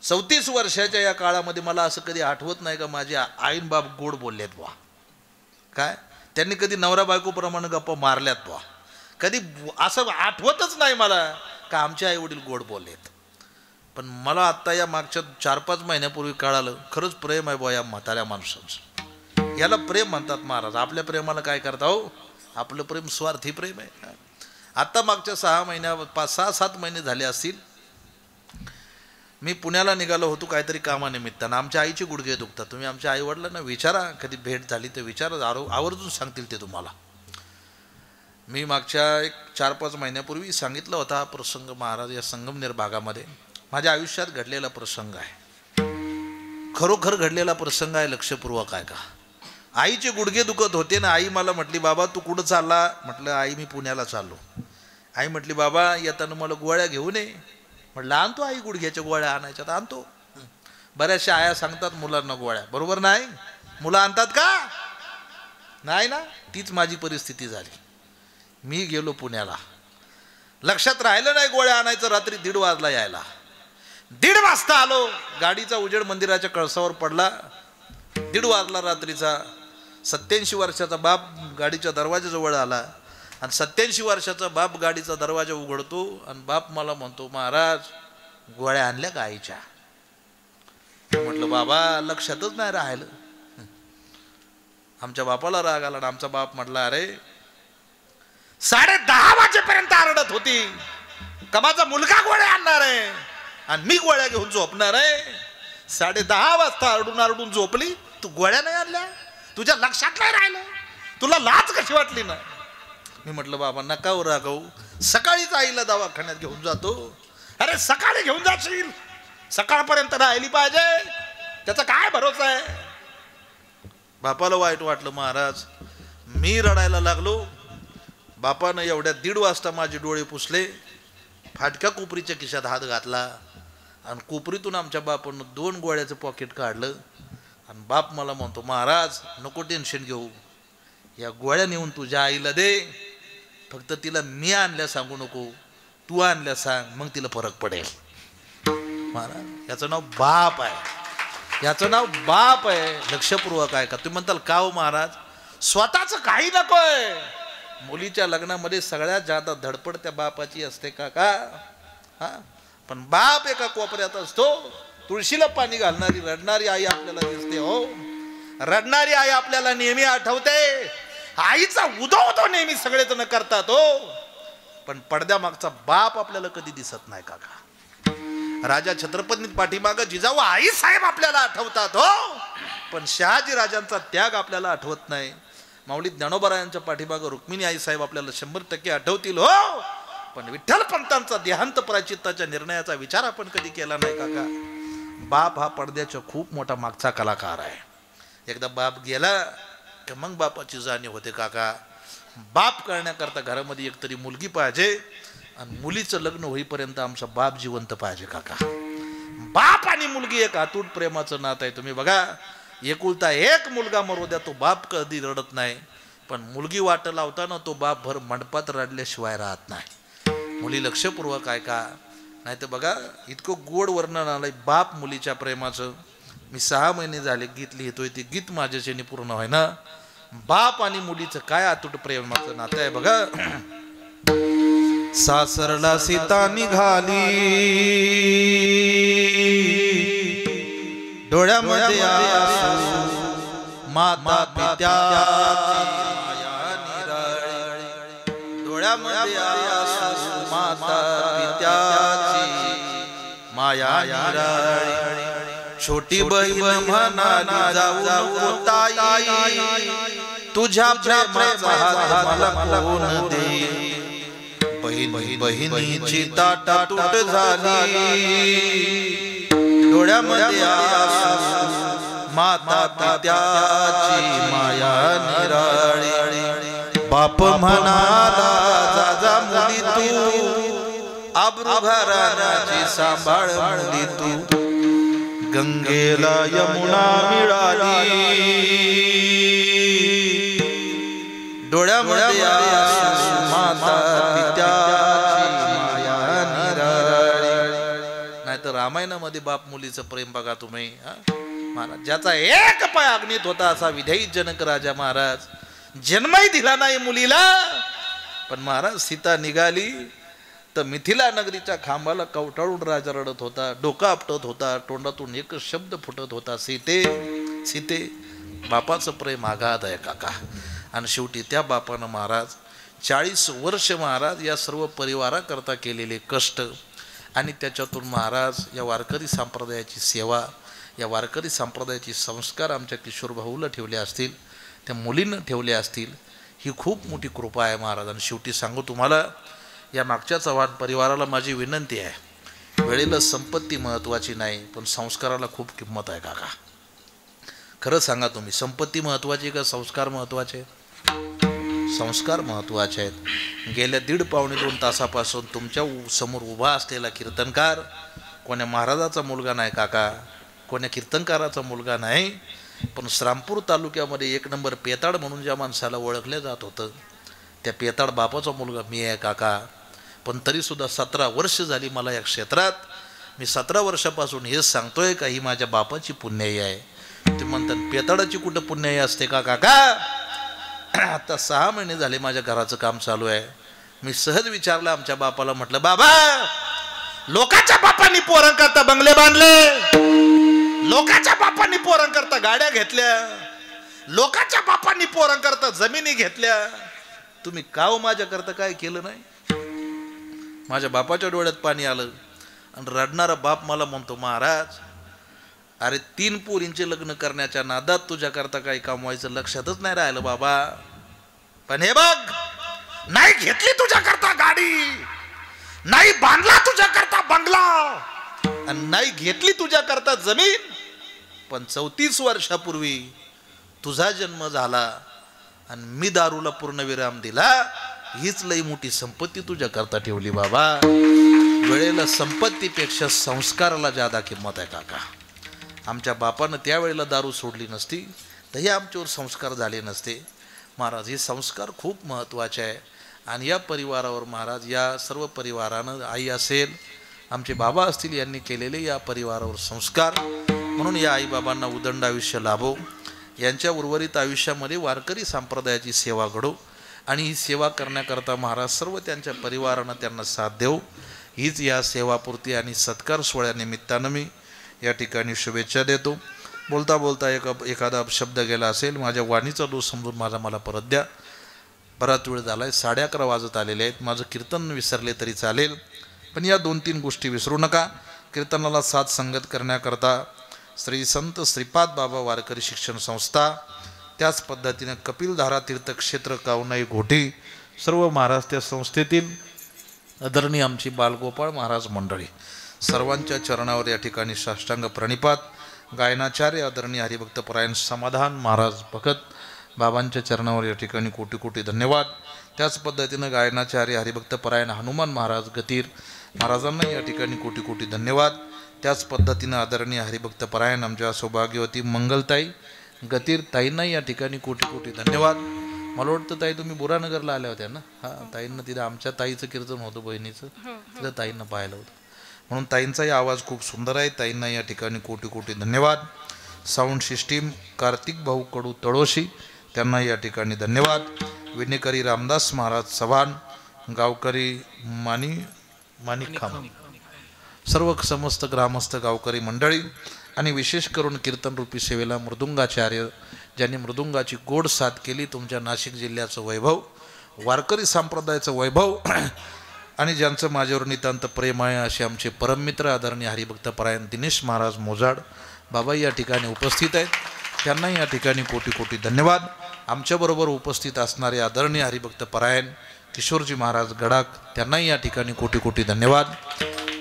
[SPEAKER 1] 34 वर्षाच्या या काळामध्ये मला असं कधी आठवत नाही का माझे आईन बाप गोड बोललेत बा. काय त्यांनी कधी नवरा बायकोप्रमाणे गप्पा मारल्यात बा, कधी असं आठवतच नाही मला का आमचे आई वडील गोड बोललेत. पण मला आत्ता या मागच्या 4-5 महिन्यापूर्वी कळालं, खरंच प्रेम आहे बा या म्हाताऱ्या माणसांचं. याला प्रेम म्हणतात महाराज. आपल्या प्रेमाला काय करता हो, आपलं प्रेम स्वार्थी प्रेम आहे. आत्ता मागच्या 6-7 महिने झाले असतील, मी पुण्याला निघालो होतो काहीतरी कामानिमित्तानं. आमच्या आईचे गुडघे दुखतात. तुम्ही आमच्या आईवडिलांना विचारा, कधी भेट झाली तर विचारा, आवर्जून सांगतील ते तुम्हाला. मी मागच्या 4-5 महिन्यापूर्वी सांगितलं होता हा प्रसंग महाराज. या संगमनेर भागामध्ये माझ्या आयुष्यात घडलेला प्रसंग आहे, खरोखर घडलेला प्रसंग आहे, लक्षपूर्वक आहे का. आईचे गुडघे दुखत होते ना. आई मला म्हटली, बाबा तू कुठं चालला? म्हटलं आई मी पुण्याला चाललो. आई म्हटली, बाबा येताना मला गोळ्या घेऊन ये. म्हटलं आणतो आई, गुडघ्याच्या गोळ्या आणायच्यात आणतो. बऱ्याचशा आया सांगतात मुलांना गोळ्या, बरोबर नाही? मुलं आणतात का नाही ना? तीच माझी परिस्थिती झाली. मी गेलो पुण्याला, लक्षात राहिलं नाही गोळ्या आणायचं. रात्री 1:30 वाजला यायला. 1:30 वाजता आलो, गाडीचा उजेड मंदिराच्या कळसावर पडला. 1:30 वाजला रात्रीचा. 87 वर्षाचा बाप गाडीच्या दरवाजाजवळ आला, आणि 87 वर्षाचा बाप गाडीचा दरवाजा उघडतो, आणि बाप मला म्हणतो, महाराज गोळ्या आणल्या का आईच्या? म्हटलं बाबा लक्षातच नाही राहिलं. आमच्या बापाला राग आला, आणि आमचा बाप म्हटला, अरे 10:30 वाजेपर्यंत आरडत होती का माझा मुलगा गोळ्या आणणार आहे आणि मी गोळ्या घेऊन झोपणार आहे. 10:30 वाजता आरडून झोपली, तू गोळ्या नाही आणल्या? तुझ्या लक्षात नाही राहिलं? तुला लाज कशी वाटली ना? मी म्हटलं बाबा नका रागवू, सकाळीच आईला दवाखान्यात घेऊन जातो. अरे सकाळी घेऊन जाशील, सकाळपर्यंत राहिली पाहिजे, त्याचा काय भरोसा आहे? बापाला वाईट वाटलं महाराज. मी रडायला लागलो. बापानं एवढ्या 1:30 वाजता माझे डोळे पुसले, फाटक्या कोपरीच्या खिशात हात घातला, आणि कोपरीतून आमच्या बापानं 2 गोळ्याचं पॉकेट काढलं, आणि बाप मला म्हणतो, महाराज नको टेन्शन घेऊ, या गोळ्या नेऊन तुझ्या आईला दे, फक्त तिला मी आणल्या सांगू नको, तू आणल्या सांग, मग तिला फरक पडेल. महाराज याचं नाव बाप आहे, याचं नाव बाप आहे. लक्षपूर्वक आहे का? तुम्ही म्हणताल का हो महाराज, स्वतःच काही नकोय. मुलीच्या लग्नामध्ये सगळ्यात जादा धडपड त्या बापाची असते का? हा, पण बाप एका कोपऱ्यात असतो. तुळशीला पाणी घालणारी रडणारी आई आपल्याला दिसते हो. रडणारी आई आपल्याला नेहमी आठवते. आईचा उदो नेहमी सगळेजण करतात हो, पण पडद्यामागचा बाप आपल्याला कधी दिसत नाही काका. राजा छत्रपती पाठीमागं जिजाऊ आई साहेब आपल्याला आठवतात हो, पण शहाजी राजांचा त्याग आपल्याला आठवत नाही. माऊली ज्ञानोबरायांच्या पाठीमागं रुक्मिणी आई साहेब आपल्याला 100% आठवतील हो, पण विठ्ठल पंतांचा देहांत प्रायचित्ताच्या निर्णयाचा विचार आपण कधी केला नाही काका. बाप हा पडद्याचा खूप मोठा मागचा कलाकार आहे. एकदा बाप गेला की मग बापाची जाणीव होते काका. बाप करण्याकरता घरामध्ये एकतरी मुलगी पाहिजे आणि मुलीचं लग्न होईपर्यंत आमचा बाप जिवंत पाहिजे काका. बाप आणि मुलगी एक अतूट प्रेमाचं नातं आहे. तुम्ही बघा, एकुलता एक मुलगा मरू द्या, तो बाप कधी रडत नाही, पण मुलगी वाट लावताना तो बाप भर मंडपात रडल्याशिवाय राहत नाही. मुली लक्षपूर्वक ऐका, नाही तर बघा इतकं गोड वर्णन आलंय बाप मुलीच्या प्रेमाचं. मी 6 महिने झाले गीत लिहितोय, ते गीत माझ्याच्याने पूर्ण व्हाय ना. बाप आणि मुलीचं काय अतूट प्रेमाचं नातं आहे बघा. सासरला सीता निघाली, डोळ्यामध्ये आसू, माता पित्याची माया निराळी. डोळ्यामध्ये आसू, माता पित्याची माया निराळी. छोटी बहीण म्हणाली जाऊ ताई, तुझ्या प्रेमाचा हात मला कोण दे. बहिणीची ताटातूट झाली, डोळ्यामध्ये आसू, माता पित्याची माया निराळी. बाप म्हणाला जा मुली तू, आबरू घराण्याची सांभाळ मुली तू. गंगेला यमुना मिळाली, डोळ्यामध्ये आसू, माता पित्याची माया निराळी. नाही तर रामायणामध्ये बाप मुलीचं प्रेम बघा तुम्ही. महाराज ज्याचा एक पाय अग्नीत होता असा विधेयी जनक राजा महाराज, जन्मही दिला नाही मुलीला. पण महाराज सीता निघाली तर मिथिला नगरीच्या खांबाला कवटाळून राजा रडत होता, डोका आपटत होता, तोंडातून एकच शब्द फुटत होता, सीते सीते. बापाचं प्रेम आघात आहे काका. आणि शेवटी त्या बापानं महाराज 40 वर्ष महाराज या सर्व परिवाराकरता केलेले कष्ट आणि त्याच्यातून महाराज या वारकरी संप्रदायाची सेवा, या वारकरी संप्रदायाचे संस्कार आमच्या किशोर भाऊला ठेवले असतील, त्या मुलींना ठेवले असतील, ही खूप मोठी कृपा आहे महाराज. आणि शेवटी सांगू तुम्हाला, या मागच्या चव्हाण परिवाराला माझी विनंती आहे, वेळेला संपत्ती महत्त्वाची नाही, पण संस्काराला खूप किंमत आहे काका. खरं सांगा तुम्ही, संपत्ती महत्त्वाची का संस्कार महत्त्वाचे? संस्कार महत्त्वाचे आहेत. गेल्या 1.5-2 तासापासून तुमच्या समोर उभा असलेला कीर्तनकार कोण्या महाराजाचा मुलगा नाही काका, कोण्या कीर्तनकाराचा मुलगा नाही, पण श्रामपूर तालुक्यामध्ये 1 नंबर पेताड म्हणून ज्या माणसाला ओळखलं जात होतं, त्या पेताड बापाचा मुलगा मी आहे काका. पण तरीसुद्धा 17 वर्ष झाली मला या क्षेत्रात. मी 17 वर्षापासून हेच सांगतोय का ही माझ्या बापाची पुण्याई आहे. ते म्हणतात पेताडाची कुठं पुण्याई असते का काका? आता 6 महिने झाले माझ्या घराचं काम चालू आहे. मी सहज विचारलं आमच्या बापाला, म्हटलं बाबा, लोकांच्या बापांनी पोरांकरता बंगले बांधले, लोकांच्या बापांनी पोरांकरता गाड्या घेतल्या, लोकांच्या बापांनी पोरांकरता जमिनी घेतल्या, तुम्ही काव माझ्याकरता काय केलं नाही? माझ्या बापाच्या डोळ्यात पाणी आलं. आणि रडणारा बाप मला म्हणतो, महाराज अरे 3 पोरींचे लग्न करण्याच्या नादात तुझ्याकरता काही कमवायचं लक्षातच नाही राहिलं बाबा. पण हे बघ, नाही घेतली तुझ्याकरता गाडी, नाही बांधला तुझ्याकरता बंगला, आणि नाही घेतली तुझ्याकरता जमीन, पण 34 वर्षापूर्वी तुझा जन्म झाला आणि मी दारूला पूर्णविराम दिला. हीच लई मोठी संपत्ती तुझ्याकरता ठेवली बाबा. वेळेला संपत्तीपेक्षा संस्काराला जादा किंमत आहे काका. आमच्या बापानं त्यावेळेला दारू सोडली नसती तर हे आमच्यावर संस्कार झाले नसते. महाराज हे संस्कार खूप महत्त्वाचे आहे. आणि या परिवारावर महाराज, या सर्व परिवारानं, आई असेल, आमचे बाबा असतील, यांनी केलेले या परिवारावर संस्कार, म्हणून या आईबाबांना उदंड आयुष्य लाभो. यांच्या उर्वरित आयुष्यामध्ये वारकरी संप्रदायाची सेवा घडो आणि ही सेवा करण्याकरता महाराज सर्व त्यांच्या परिवारानं त्यांना साथ देऊ. हीच या सेवापूर्ती आणि सत्कार सोहळ्यानिमित्तानं मी या ठिकाणी शुभेच्छा देतो. बोलता बोलता एखादा शब्द गेला असेल, माझ्या वाणीचा दोष समजून मला परत द्या. बराच वेळ झाला आहे, 11:30 वाजत आलेले आहेत. माझं कीर्तन विसरले तरी चालेल, पण या 2-3 गोष्टी विसरू नका. कीर्तनाला साथ संगत करण्याकरता श्री संत श्रीपाद बाबा वारकरी शिक्षण संस्था, त्याच पद्धतीने कपिलधारा तीर्थक्षेत्र कावनाई घोटी सर्व महाराज त्या संस्थेतील आदरणीय आमची बालगोपाळ महाराज मंडळी सर्वांच्या चरणावर या ठिकाणी साष्टांग प्रणिपात. गायनाचार्य आदरणीय हरिभक्त परायण समाधान महाराज भगत बाबांच्या चरणावर या ठिकाणी कोटी कोटी धन्यवाद. त्याच पद्धतीनं गायनाचार्य हरिभक्त परायण हनुमान महाराज गतीर महाराजांना या ठिकाणी कोटी कोटी धन्यवाद. त्याच पद्धतीनं आदरणीय हरिभक्त परायण आमच्या सौभाग्यवती मंगलताई गतीर ताईंना या ठिकाणी कोटी कोटी धन्यवाद. मला वाटतं ताई तुम्ही बुरानगरला आल्या होत्या ना? हां, ताईंना तिथं आमच्या ताईचं कीर्तन होतं बहिणीचं, तिथं ताईंना पाहिलं होतं. म्हणून ताईंचाही आवाज खूप सुंदर आहे. ताईंना या ठिकाणी कोटी कोटी धन्यवाद. साऊंड सिस्टीम कार्तिक भाऊ कडू तळोशी त्यांना या ठिकाणी धन्यवाद. विनेकरी रामदास महाराज चव्हाण गावकरी माणिकखांब सर्व समस्त ग्रामस्थ गावकरी मंडळी आणि विशेष करून कीर्तनरूपी सेवेला मृदुंगाचार्य ज्यांनी मृदुंगाची गोड साथ केली. तुमच्या नाशिक जिल्ह्याचं वैभव वारकरी संप्रदायाचं वैभव आणि ज्यांचं माझ्यावर नितांत प्रेम आहे असे आमचे परममित्र आदरणीय हरिभक्त परायण दिनेश महाराज मोजाड बाबा या ठिकाणी उपस्थित आहेत. त्यांना या ठिकाणी कोटी कोटी धन्यवाद. आमच्याबरोबर उपस्थित असणारे आदरणीय हरिभक्त परायण किशोरजी महाराज गडाख त्यांनाही या ठिकाणी कोटी कोटी धन्यवाद.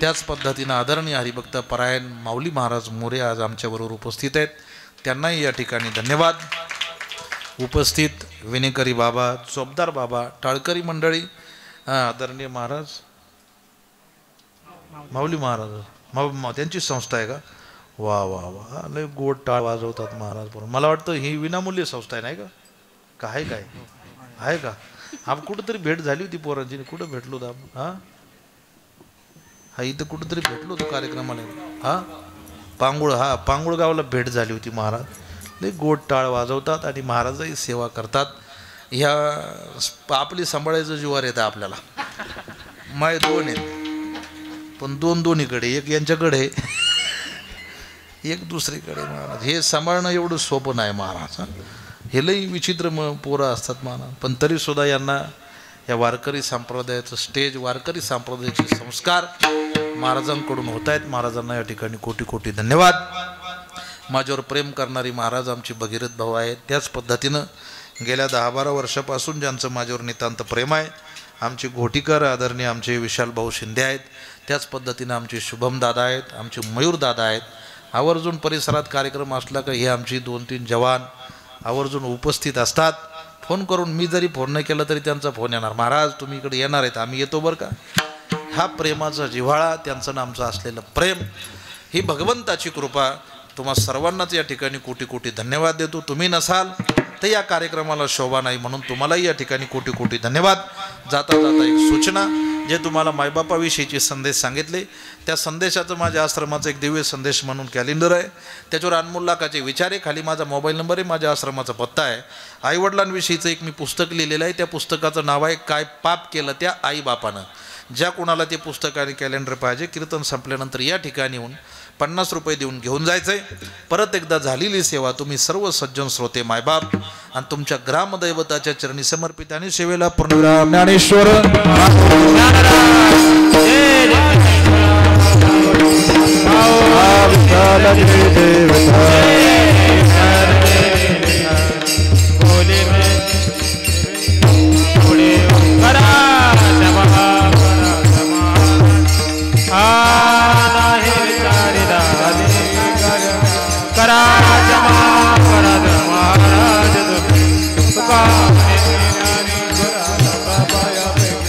[SPEAKER 1] त्याच पद्धतीनं आदरणीय हरिभक्त परायण माऊली महाराज मोरे आज आमच्याबरोबर उपस्थित आहेत. त्यांनाही या ठिकाणी धन्यवाद. उपस्थित विनेकरी बाबा चोपदार बाबा टाळकरी मंडळी आदरणीय महाराज माऊली महाराज त्यांची संस्था आहे का? वा वा वा, लय गोड टाळ वाजवतात महाराज. बरोबर मला वाटतं ही विनामूल्य संस्था आहे नाही का? काय काय आहे का? आपण कुठंतरी भेट झाली होती पोरांची. कुठं भेटलो होतो आपण? हां हा इथं कुठंतरी भेटलो होतो कार्यक्रमाला. हां पांगुळ गावाला भेट झाली होती. महाराज लय गोड टाळ वाजवतात आणि महाराजही सेवा करतात. ह्या आपली सांभाळायचं जीवार येतं आपल्याला. माय दोन आहेत पण दोन्हीकडे, एक यांच्याकडे एक दुसरीकडे. महाराज हे सांभाळणं एवढं सोपं नाही महाराज. हे लई विचित्र पोरं असतात महाराज. पण तरीसुद्धा यांना या वारकरी संप्रदायाचं स्टेज वारकरी संप्रदायाचे संस्कार महाराजांकडून होत आहेत. महाराजांना या ठिकाणी कोटी कोटी धन्यवाद. माझ्यावर प्रेम करणारी महाराज आमचे भगीरथ भाऊ आहेत. त्याच पद्धतीनं गेल्या 10-12 वर्षापासून ज्यांचं माझ्यावर नितांत प्रेम आहे आमचे घोटीकर आदरणीय आमचे विशाल भाऊ शिंदे आहेत. त्याच पद्धतीनं आमचे शुभम दादा आहेत, आमचे मयूर दादा आहेत. आवर्जून परिसरात कार्यक्रम असला का हे आमची 2-3 जवान आवर्जून उपस्थित असतात. फोन करून मी जरी फोन नाही केला तरी त्यांचा फोन येणार, महाराज तुम्ही इकडे येणार आहेत, आम्ही येतो बरं का. हा प्रेमाचा जिव्हाळा त्यांचं आमचं असलेलं प्रेम ही भगवंताची कृपा. तुम्हा सर्वांनाच या ठिकाणी कोटी कोटी धन्यवाद देतो. तुम्ही नसाल तर या कार्यक्रमाला शोभा नाही, म्हणून तुम्हालाही या ठिकाणी कोटी कोटी धन्यवाद. जाता जाता एक सूचना, जे तुम्हाला मायबापाविषयीचे संदेश सांगितले त्या संदेशाचं माझ्या आश्रमाचं एक दिव्य संदेश म्हणून कॅलेंडर आहे. त्याच्यावर अनमोल लाखाचे विचार आहे. खाली माझा मोबाईल नंबर आहे, माझ्या आश्रमाचा पत्ता आहे. आईवडिलांविषयीचं एक मी पुस्तक लिहिलेलं आहे. त्या पुस्तकाचं नाव आहे काय पाप केलं त्या आईबापानं. ज्या कोणाला ते पुस्तक आणि कॅलेंडर पाहिजे कीर्तन संपल्यानंतर या ठिकाणी येऊन 50 रुपये देऊन घेऊन जायचंय. परत एकदा झालेली सेवा तुम्ही सर्व सज्जन श्रोते मायबाप आणि तुमच्या ग्रामदैवताच्या चरणी समर्पित आणि सेवेला पूर्णविराम. ज्ञानेश्वर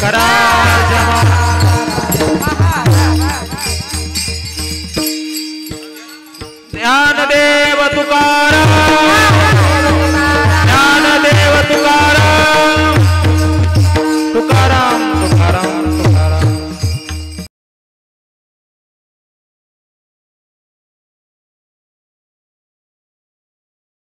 [SPEAKER 2] करा